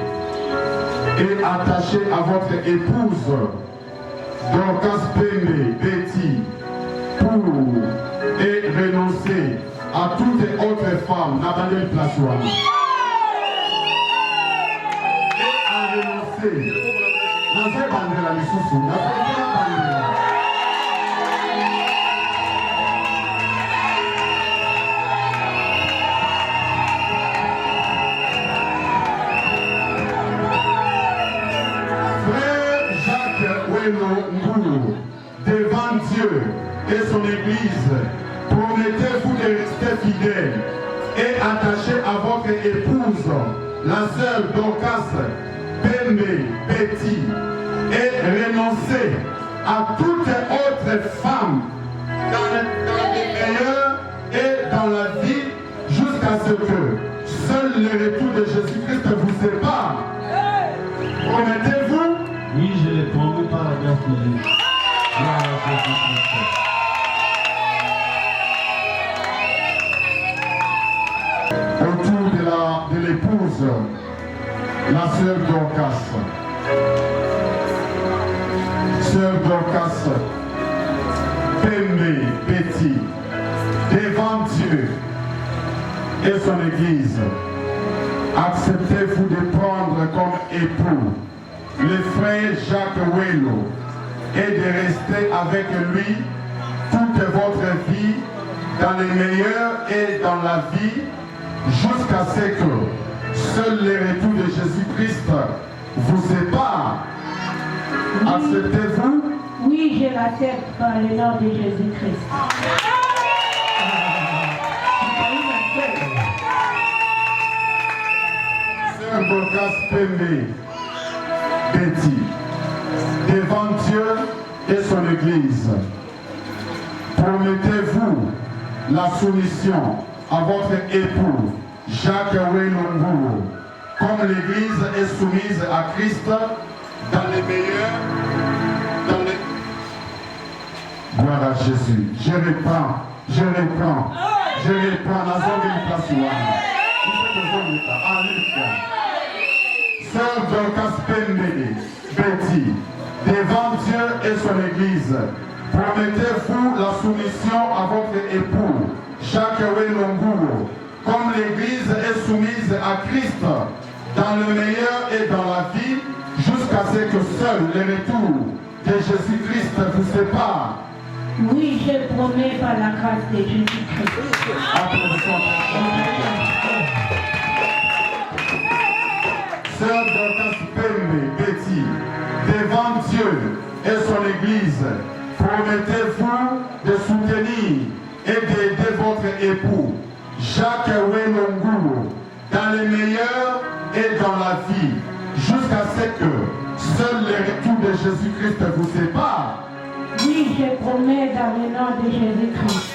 et attaché à votre épouse Dorcas Pembe, Betty, et renoncer à toutes les autres femmes, n'abandonnez pas la soie. Et à renoncer. Dans ces bandes-là, les sous-sous, Ngulu, devant Dieu et son Église, promettez-vous de rester fidèles et attachés à votre épouse, la sœur Dorcas Pembe Betty, et renoncer à toute autre femme dans les meilleurs et dans la vie jusqu'à ce que seul le retour de Jésus-Christ vous sépare. Promettez-vous? Oui, je l'ai promis par la grâce de Dieu. Gloire à Jésus-Christ. Autour de l'épouse, la sœur Dorcas. Sœur Dorcas, Pembe Betty, devant Dieu et son Église, acceptez-vous de prendre comme époux le frère Jacques Wello et de rester avec lui toute votre vie dans les meilleurs et dans la vie jusqu'à ce que seul le retour de Jésus-Christ vous sépare. Acceptez-vous? Oui, je l'accepte par le nom de Jésus-Christ. Sœur Dorcas Pembe Betty, devant Dieu et son Église, promettez-vous la soumission à votre époux Jacques Wello, comme l'Église est soumise à Christ dans les meilleurs, dans les... Gloire à Jésus. Je reprends. La zone de place. Alléluia. Sœur Dorcas Pembe Betty, devant Dieu et son Église, promettez-vous la soumission à votre époux Jacques Wello, comme l'Église est soumise à Christ dans le meilleur et dans la vie, jusqu'à ce que seul le retour de Jésus-Christ vous sépare. Oui, je promets par la grâce de Jésus-Christ. Sœur Dorcas Pembe Betty, devant Dieu et son Église, promettez-vous de soutenir et d'aider votre époux Jacques Wello dans les meilleurs et dans la vie, jusqu'à ce que seul le retour de Jésus-Christ vous sépare. Oui, je promets dans le nom de Jésus-Christ.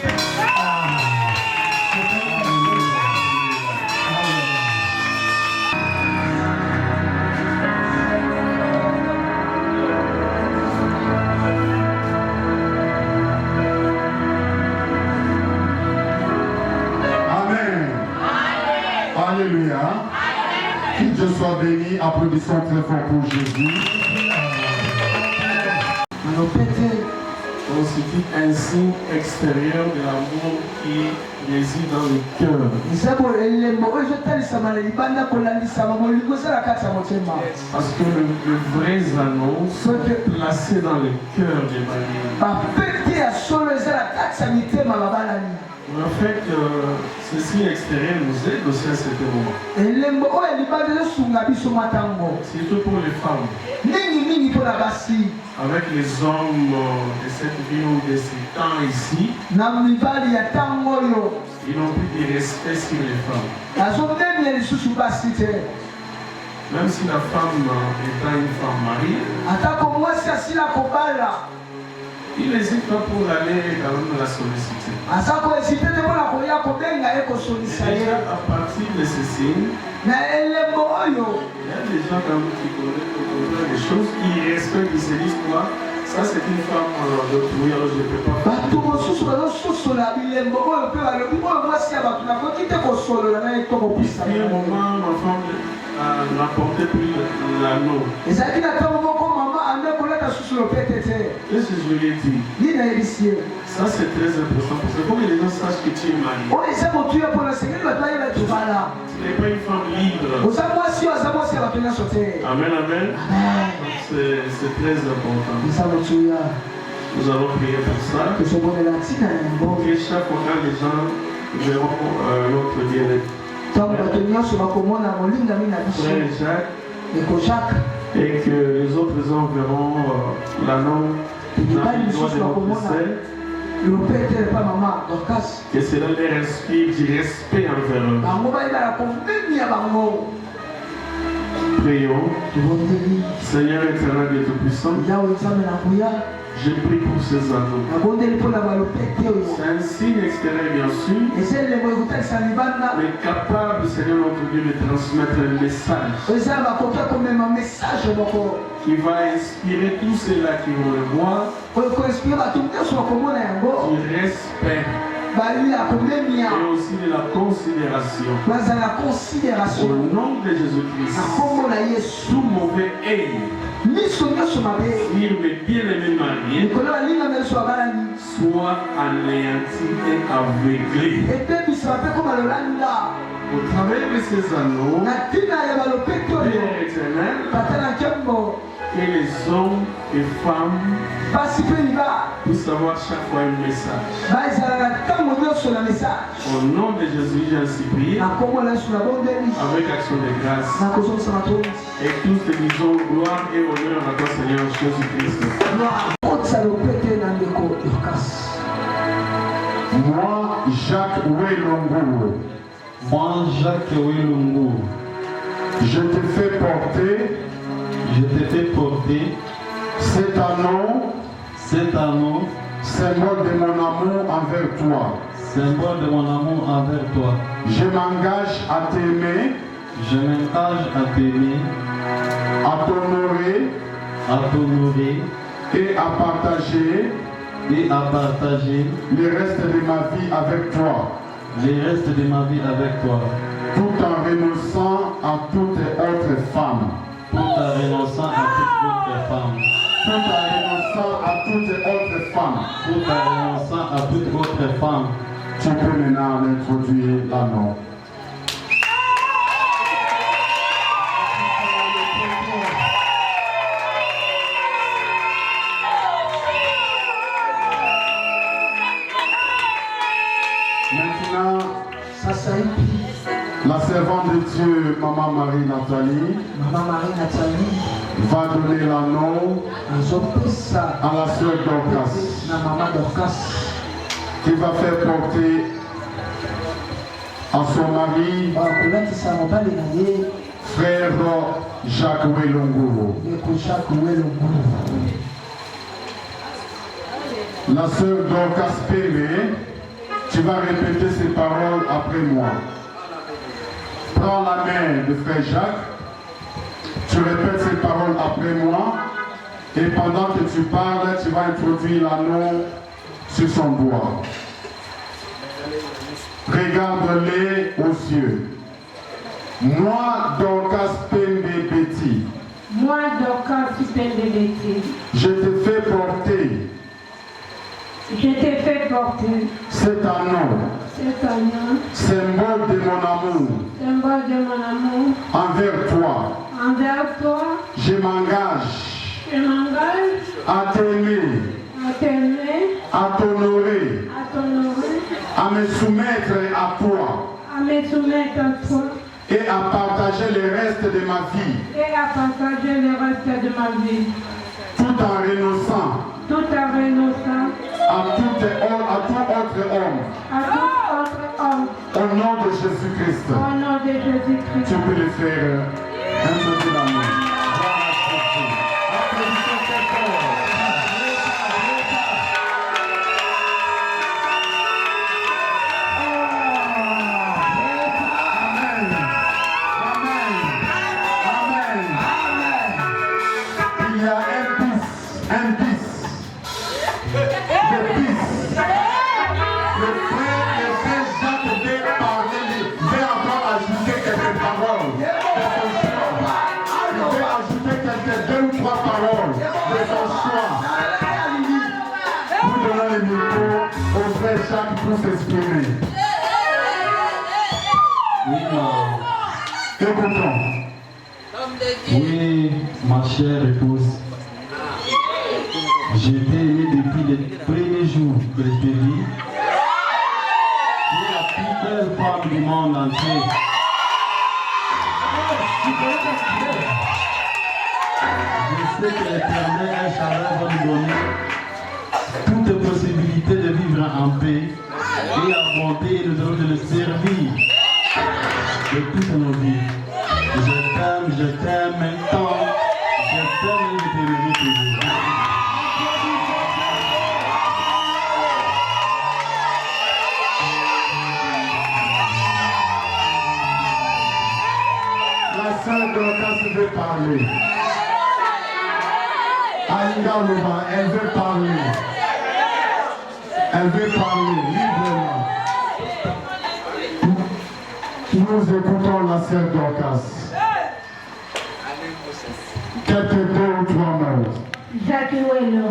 Amen. Alléluia. Que Dieu soit béni. Applaudissons très fort pour Jésus. Constitue un signe extérieur de l'amour qui réside dans le cœur. Parce que le vrai anneau est placé dans le cœur de Marie. En fait, ce signe extérieur nous aide aussi à cet moment. Surtout pour les femmes. Avec les hommes de cette vie ou de ce temps ici, ils n'ont plus de respect sur les femmes. Même si la femme étant une femme mariée, il n'hésite pas pour aller quand même la solliciter. Déjà à partir de ce signe, il y a des gens quand même qui connaissent des choses, qui respectent, qui se disent quoi. Ça c'est une femme d'autrui, alors je ne peux pas faire. Et à un moment, ma femme n'a porté plus l'anneau. Qu'est-ce que je lui ai dit? Ça c'est très important parce que pour que les gens sachent que tu es marié. Tu n'es pas une femme libre. Amen, amen. C'est très important. Nous allons prier pour ça. Pour que chaque fois les gens verront notre bien-être. Frère Jacques, et que les autres hommes verront l'anneau dans les doigts de notre sœur. Que cela leur inspire du respect envers eux. Prions. Seigneur éternel et tout-puissant, je prie pour ces anneaux. C'est un signe extérieur bien sûr, mais capable, Seigneur notre Dieu, de transmettre un message qui va inspirer tous ceux-là qui vont le voir, du respect et aussi de la considération. Au nom de Jésus-Christ, tout mauvais œil sur mes bien-aimés mariés soit anéanti et aveuglé. Au travers de ces anneaux, Père éternel, que les hommes et femmes puissent avoir chaque fois un message. Au nom de Jésus, j'ai ainsi prié avec action de grâce. Et tous te disons gloire et honneur à toi, Seigneur Jésus-Christ. Moi, Jacques Ouelongo. Moi, Jacques Ouelongo. Je te fais porter cet anneau, symbole de mon amour envers toi. Symbole de mon amour envers toi. Je m'engage à t'aimer, à t'honorer et à partager le reste de ma vie avec toi. Tout en renonçant à toute autre femme. Tu peux maintenant introduire l'anneau. Maintenant, la servante de Dieu, Maman Marie Nathalie, va donner l'anneau à la sœur Dorcas, qui va faire porter à son mari, frère Jacques Ouelongo. La sœur Dorcas Péré, tu vas répéter ces paroles après moi. Prends la main de frère Jacques, tu répètes ces paroles après moi, et pendant que tu parles, tu vas introduire l'anneau sur son doigt. Regarde-les aux yeux. Moi, Dorcas Pembe Betty. Je te fais porter. Cet anneau. Symbole de mon amour. Envers toi. Je m'engage à t'aimer, à t'honorer, à me soumettre à toi et à partager le reste de ma vie, tout en renonçant à tout autre homme. Au nom de Jésus-Christ. Tu peux le faire. Introduire la main. Pour s'exprimer. Écoutons. Oui, ma chère épouse. Je t'ai aimé depuis les premiers jours que je te vis. Tu es la plus belle femme du monde entier. Je sais que l'Éternel est chaleur chanter et nous allons te le servir de toutes nos vies. Je t'aime maintenant, je t'aime et je t'aimerai toujours. La sœur Dorcas veut parler. Aïda Louba, elle veut parler. Elle veut parler librement. Nous écoutons la sœur Dorcas. Quelques 2 ou 3 mots. Jacques Louello.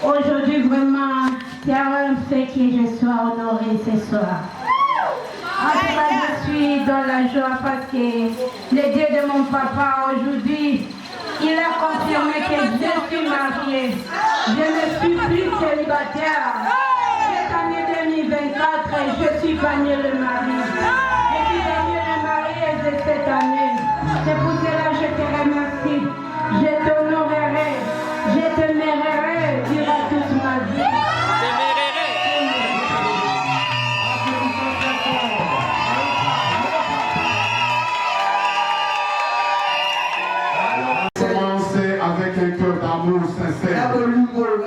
Aujourd'hui, vraiment, c'est un fait que je sois honorée ce soir. En tout cas, je suis dans la joie parce que le Dieu de mon papa aujourd'hui, il a confirmé que je suis mariée. Je ne suis plus célibataire. Cette année 2024, je suis gagnée le mari. Je suis gagnée le mari de cette année. C'est pour cela que je te remercie. Je t'honorerai. Je t'aimerai durant toute ma vie. Commencez avec un cœur d'amour sincère.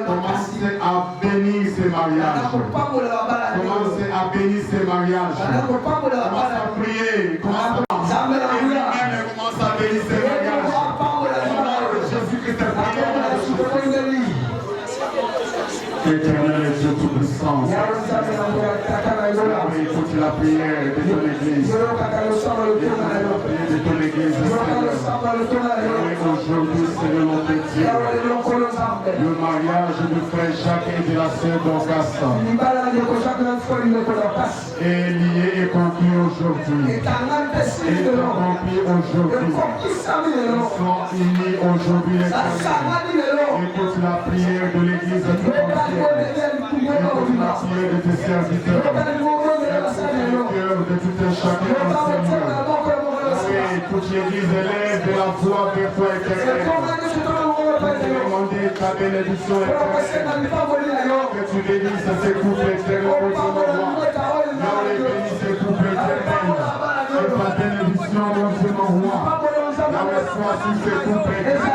Commencez à bénir ces mariages. Commencez à bénir ces mariages. Commencez à prier. Commencez à bénir ces mariages. Jésus-Christ est Éternel et Dieu Tout-Puissant, écoute la prière de ton Église. De ton Église, aujourd'hui, Seigneur notre Dieu, le mariage du frère Jacques et de la sœur Dorcas est lié et conclu aujourd'hui. Est accompli aujourd'hui. Nous sommes unis aujourd'hui. Écoute la prière de l'Église tout entière. Écoute la prière de tes serviteurs. Écoute le cœur de tout un chacun, Seigneur. Et toute l'Église élève de la voix vers toi, Éternel. Demander ta bénédiction, Éternel. Que tu bénisses ces couples, Éternel, au nom de roi. Yahweh, bénis ces couples, Éternel. Que ta bénédiction, mon Dieu, mon roi. Yahweh, soit sur ces couples, Éternel.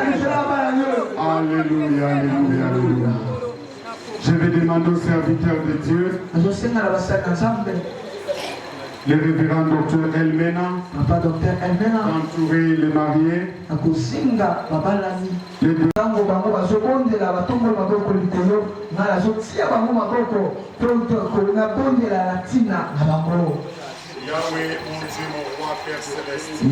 Alléluia, alléluia, alléluia. Je vais demander aux serviteurs de Dieu, le révérend docteur Elmena, d'entourer les mariés, les deux. Yahweh, mon Dieu, mon roi, Père céleste.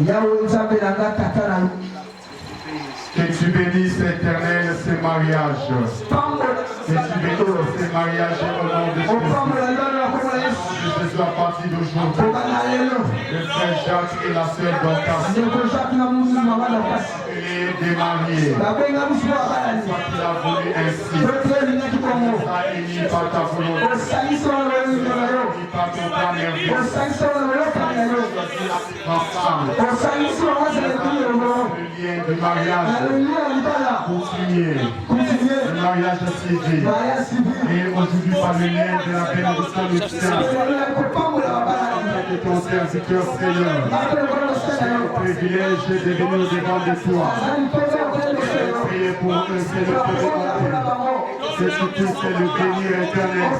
Que tu bénisses, Éternel, ces mariages. Que tu bénisses ces mariages au nom de Jésus à partir d'aujourd'hui. Le frère Jacques et la sœur Dorcas. Et des mariés. Soit qu'il a voulu ainsi. Ça unis par ta volonté. Unis par ton plan merveilleux. Ensemble. Le lien du mariage. Continuer. Le mariage civil. Et aujourd'hui par le lien de la bénédiction nuptiale. Que ton serviteur Seigneur. J'ai le privilège de venir devant de toi. Prier pour eux, Seigneur, que tu puisses le bénir éternel.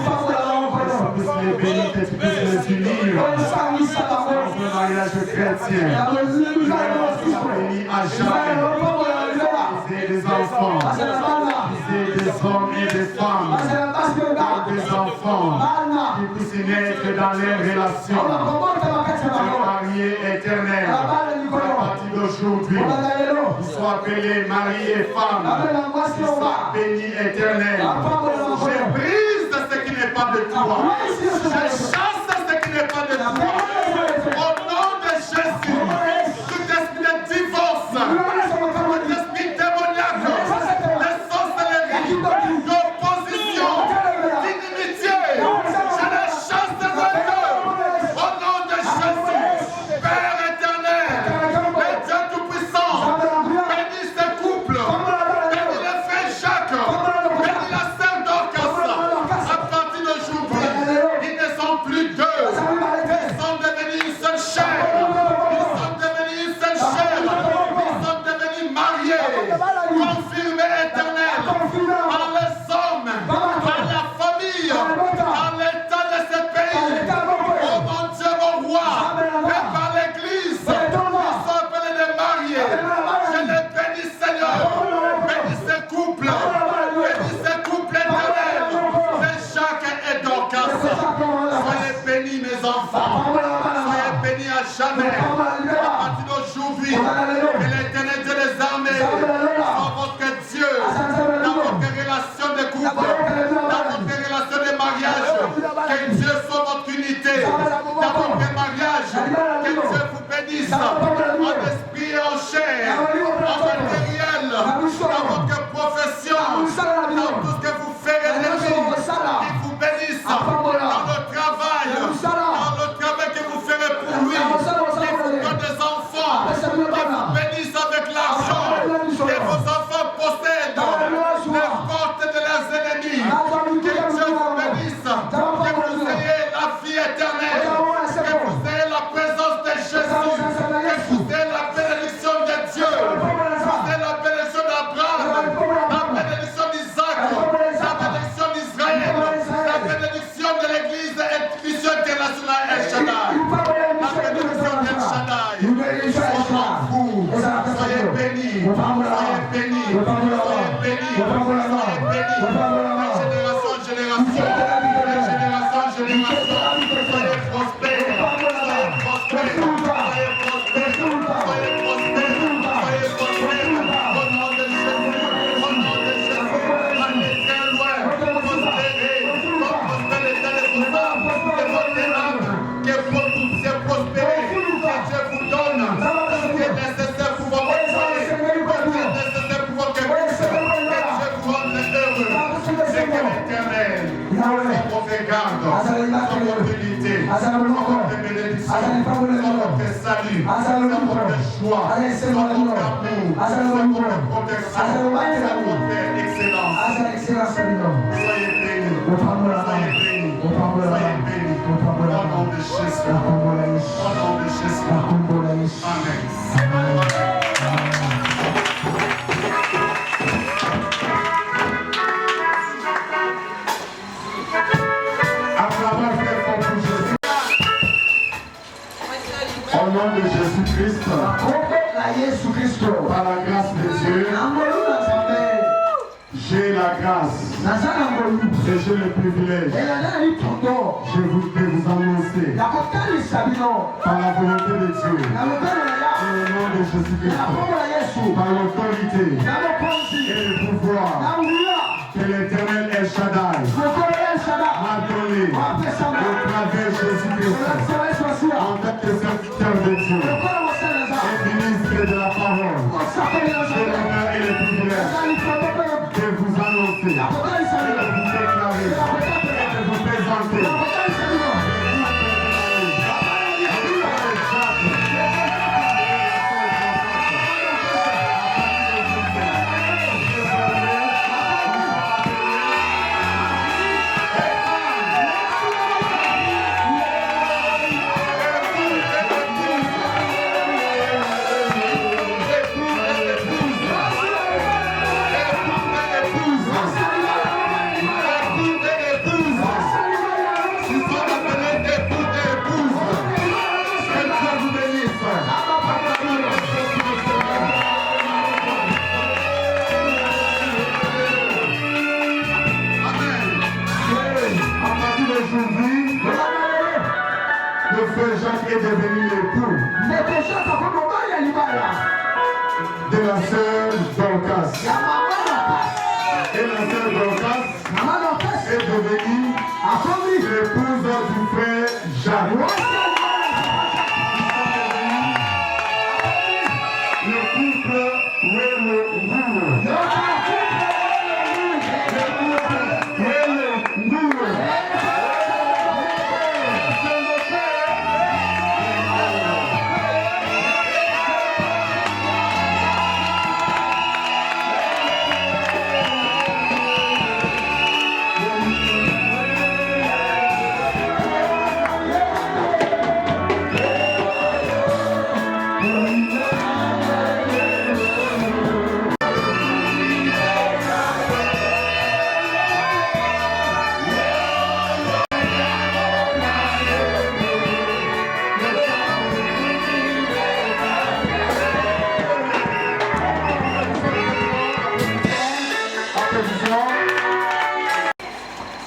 Que tu puisses les bénir, que tu puisses les unir. Dans un mariage chrétien. Béni à jamais. Des enfants, des hommes et des femmes, des enfants qui puissent naître dans les relations. Un marié éternel, à partir d'aujourd'hui, ils soient appelés mari et femme, ils soient bénis éternels. Je brise ce qui n'est pas de toi, je chasse ce qui n'est pas de toi. Au nom de Jésus, tout esprit de divorce, tout esprit démoniaque, de sorcellerie, d'opposition, d'inimitié, je les chasse de votre cœur. Au nom de Jésus, Père éternel, le Dieu Tout-Puissant, bénis ce couple, bénis le frère Jacques, bénis la sœur Dorcas. À partir d'aujourd'hui, ils ne sont plus partir d'aujourd'hui, que l'Éternel Dieu des armées soit votre Dieu dans votre relation de couple, dans votre relation de mariage. Que Dieu soit votre unité dans votre mariage. Que Dieu vous bénisse en esprit et en chair, en matériel, dans votre profession, dans tout ce que vous ferez de vie. Qu'il vous bénisse dans le travail que vous ferez pour lui. Qu'il vous donne des enfants, qu'il vous bénisse avec l'argent, que vos enfants possèdent les portes de leurs ennemis. Que Dieu vous bénisse, que vous ayez la vie éternelle, que vous ayez la présence de Jésus, que vous ayez la bénédiction de Dieu, que vous ayez la bénédiction d'Abraham, la bénédiction d'Isaac, la bénédiction d'Israël, la bénédiction de l'Église et Mission internationale El Shaddai, la bénédiction d'El Shaddai. Soyez bénis, soyez bénis, soyez bénis, soyez bénis, de génération en génération, de génération en génération. Soyez prospères, soyez prospères, soyez prospères, soyez prospères, soyez prospères. Au nom de Jésus, au nom de Jésus, allez très loin, prospérez, prospérez dans les âmes, que votre âme, que votre c'est prospérer, que Dieu vous donne ce qui est nécessaire pour votre foyer, ce qui est nécessaire pour votre vie, que Dieu vous rende heureux, c'est que l'Éternel soit votre garde, soit votre unité, soit votre bénédiction, soit votre salut, soit votre joie, soit votre amour, soit votre protection, soit votre excellence. Soyez bénis, soyez bénis, soyez bénis, au nom de Jésus, au nom de Jésus. Amen. Au nom de Jésus-Christ, par la grâce de Dieu, j'ai la grâce et j'ai le privilège de vous annoncer par la volonté de Dieu et au nom de Jésus-Christ, par l'autorité et le pouvoir que l'Éternel El Shaddai m'a donné au travers de Jésus-Christ en tant que serviteur de Dieu et ministre de la parole. J'ai l'honneur et le privilège de vous annoncer, de vous déclarer et de vous présenter. Le frère Jacques est devenu l'époux de la sœur Dorcas. Et la sœur Dorcas est devenue l'épouse du frère Jacques. Le couple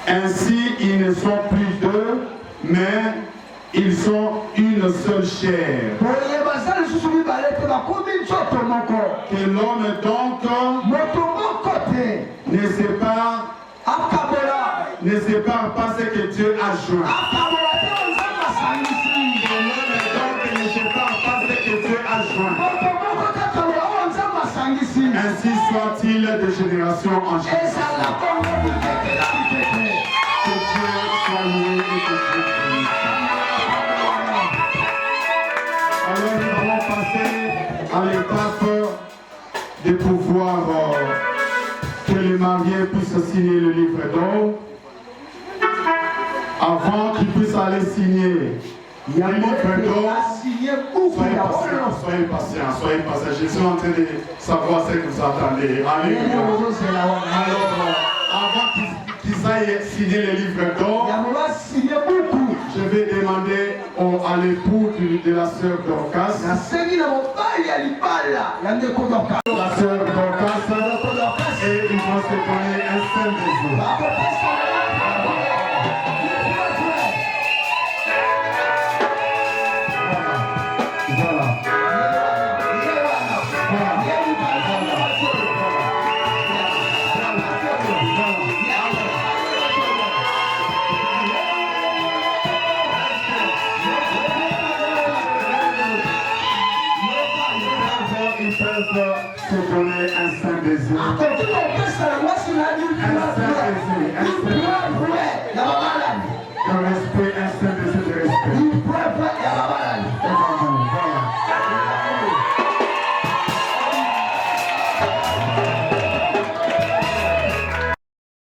Ainsi, ils ne sont plus deux, mais ils sont une seule chair. Que l'homme donc ne sépare pas ce que Dieu a joint. Ainsi soit-il de génération en génération. Que Dieu soit loué et que Dieu bénisse. Alors nous allons passer à l'étape de pouvoir que les mariés puissent signer le livre d'or. Avant qu'ils puissent aller signer le livre d'or, soyez patients. Je suis en train de savoir ce que vous attendez. Alléluia. Alors, avant qu'ils aillent signer le livre d'or, je vais demander à l'époux de la sœur Dorcas. La sœur Dorcas, et ils vont se donner un seul des jours.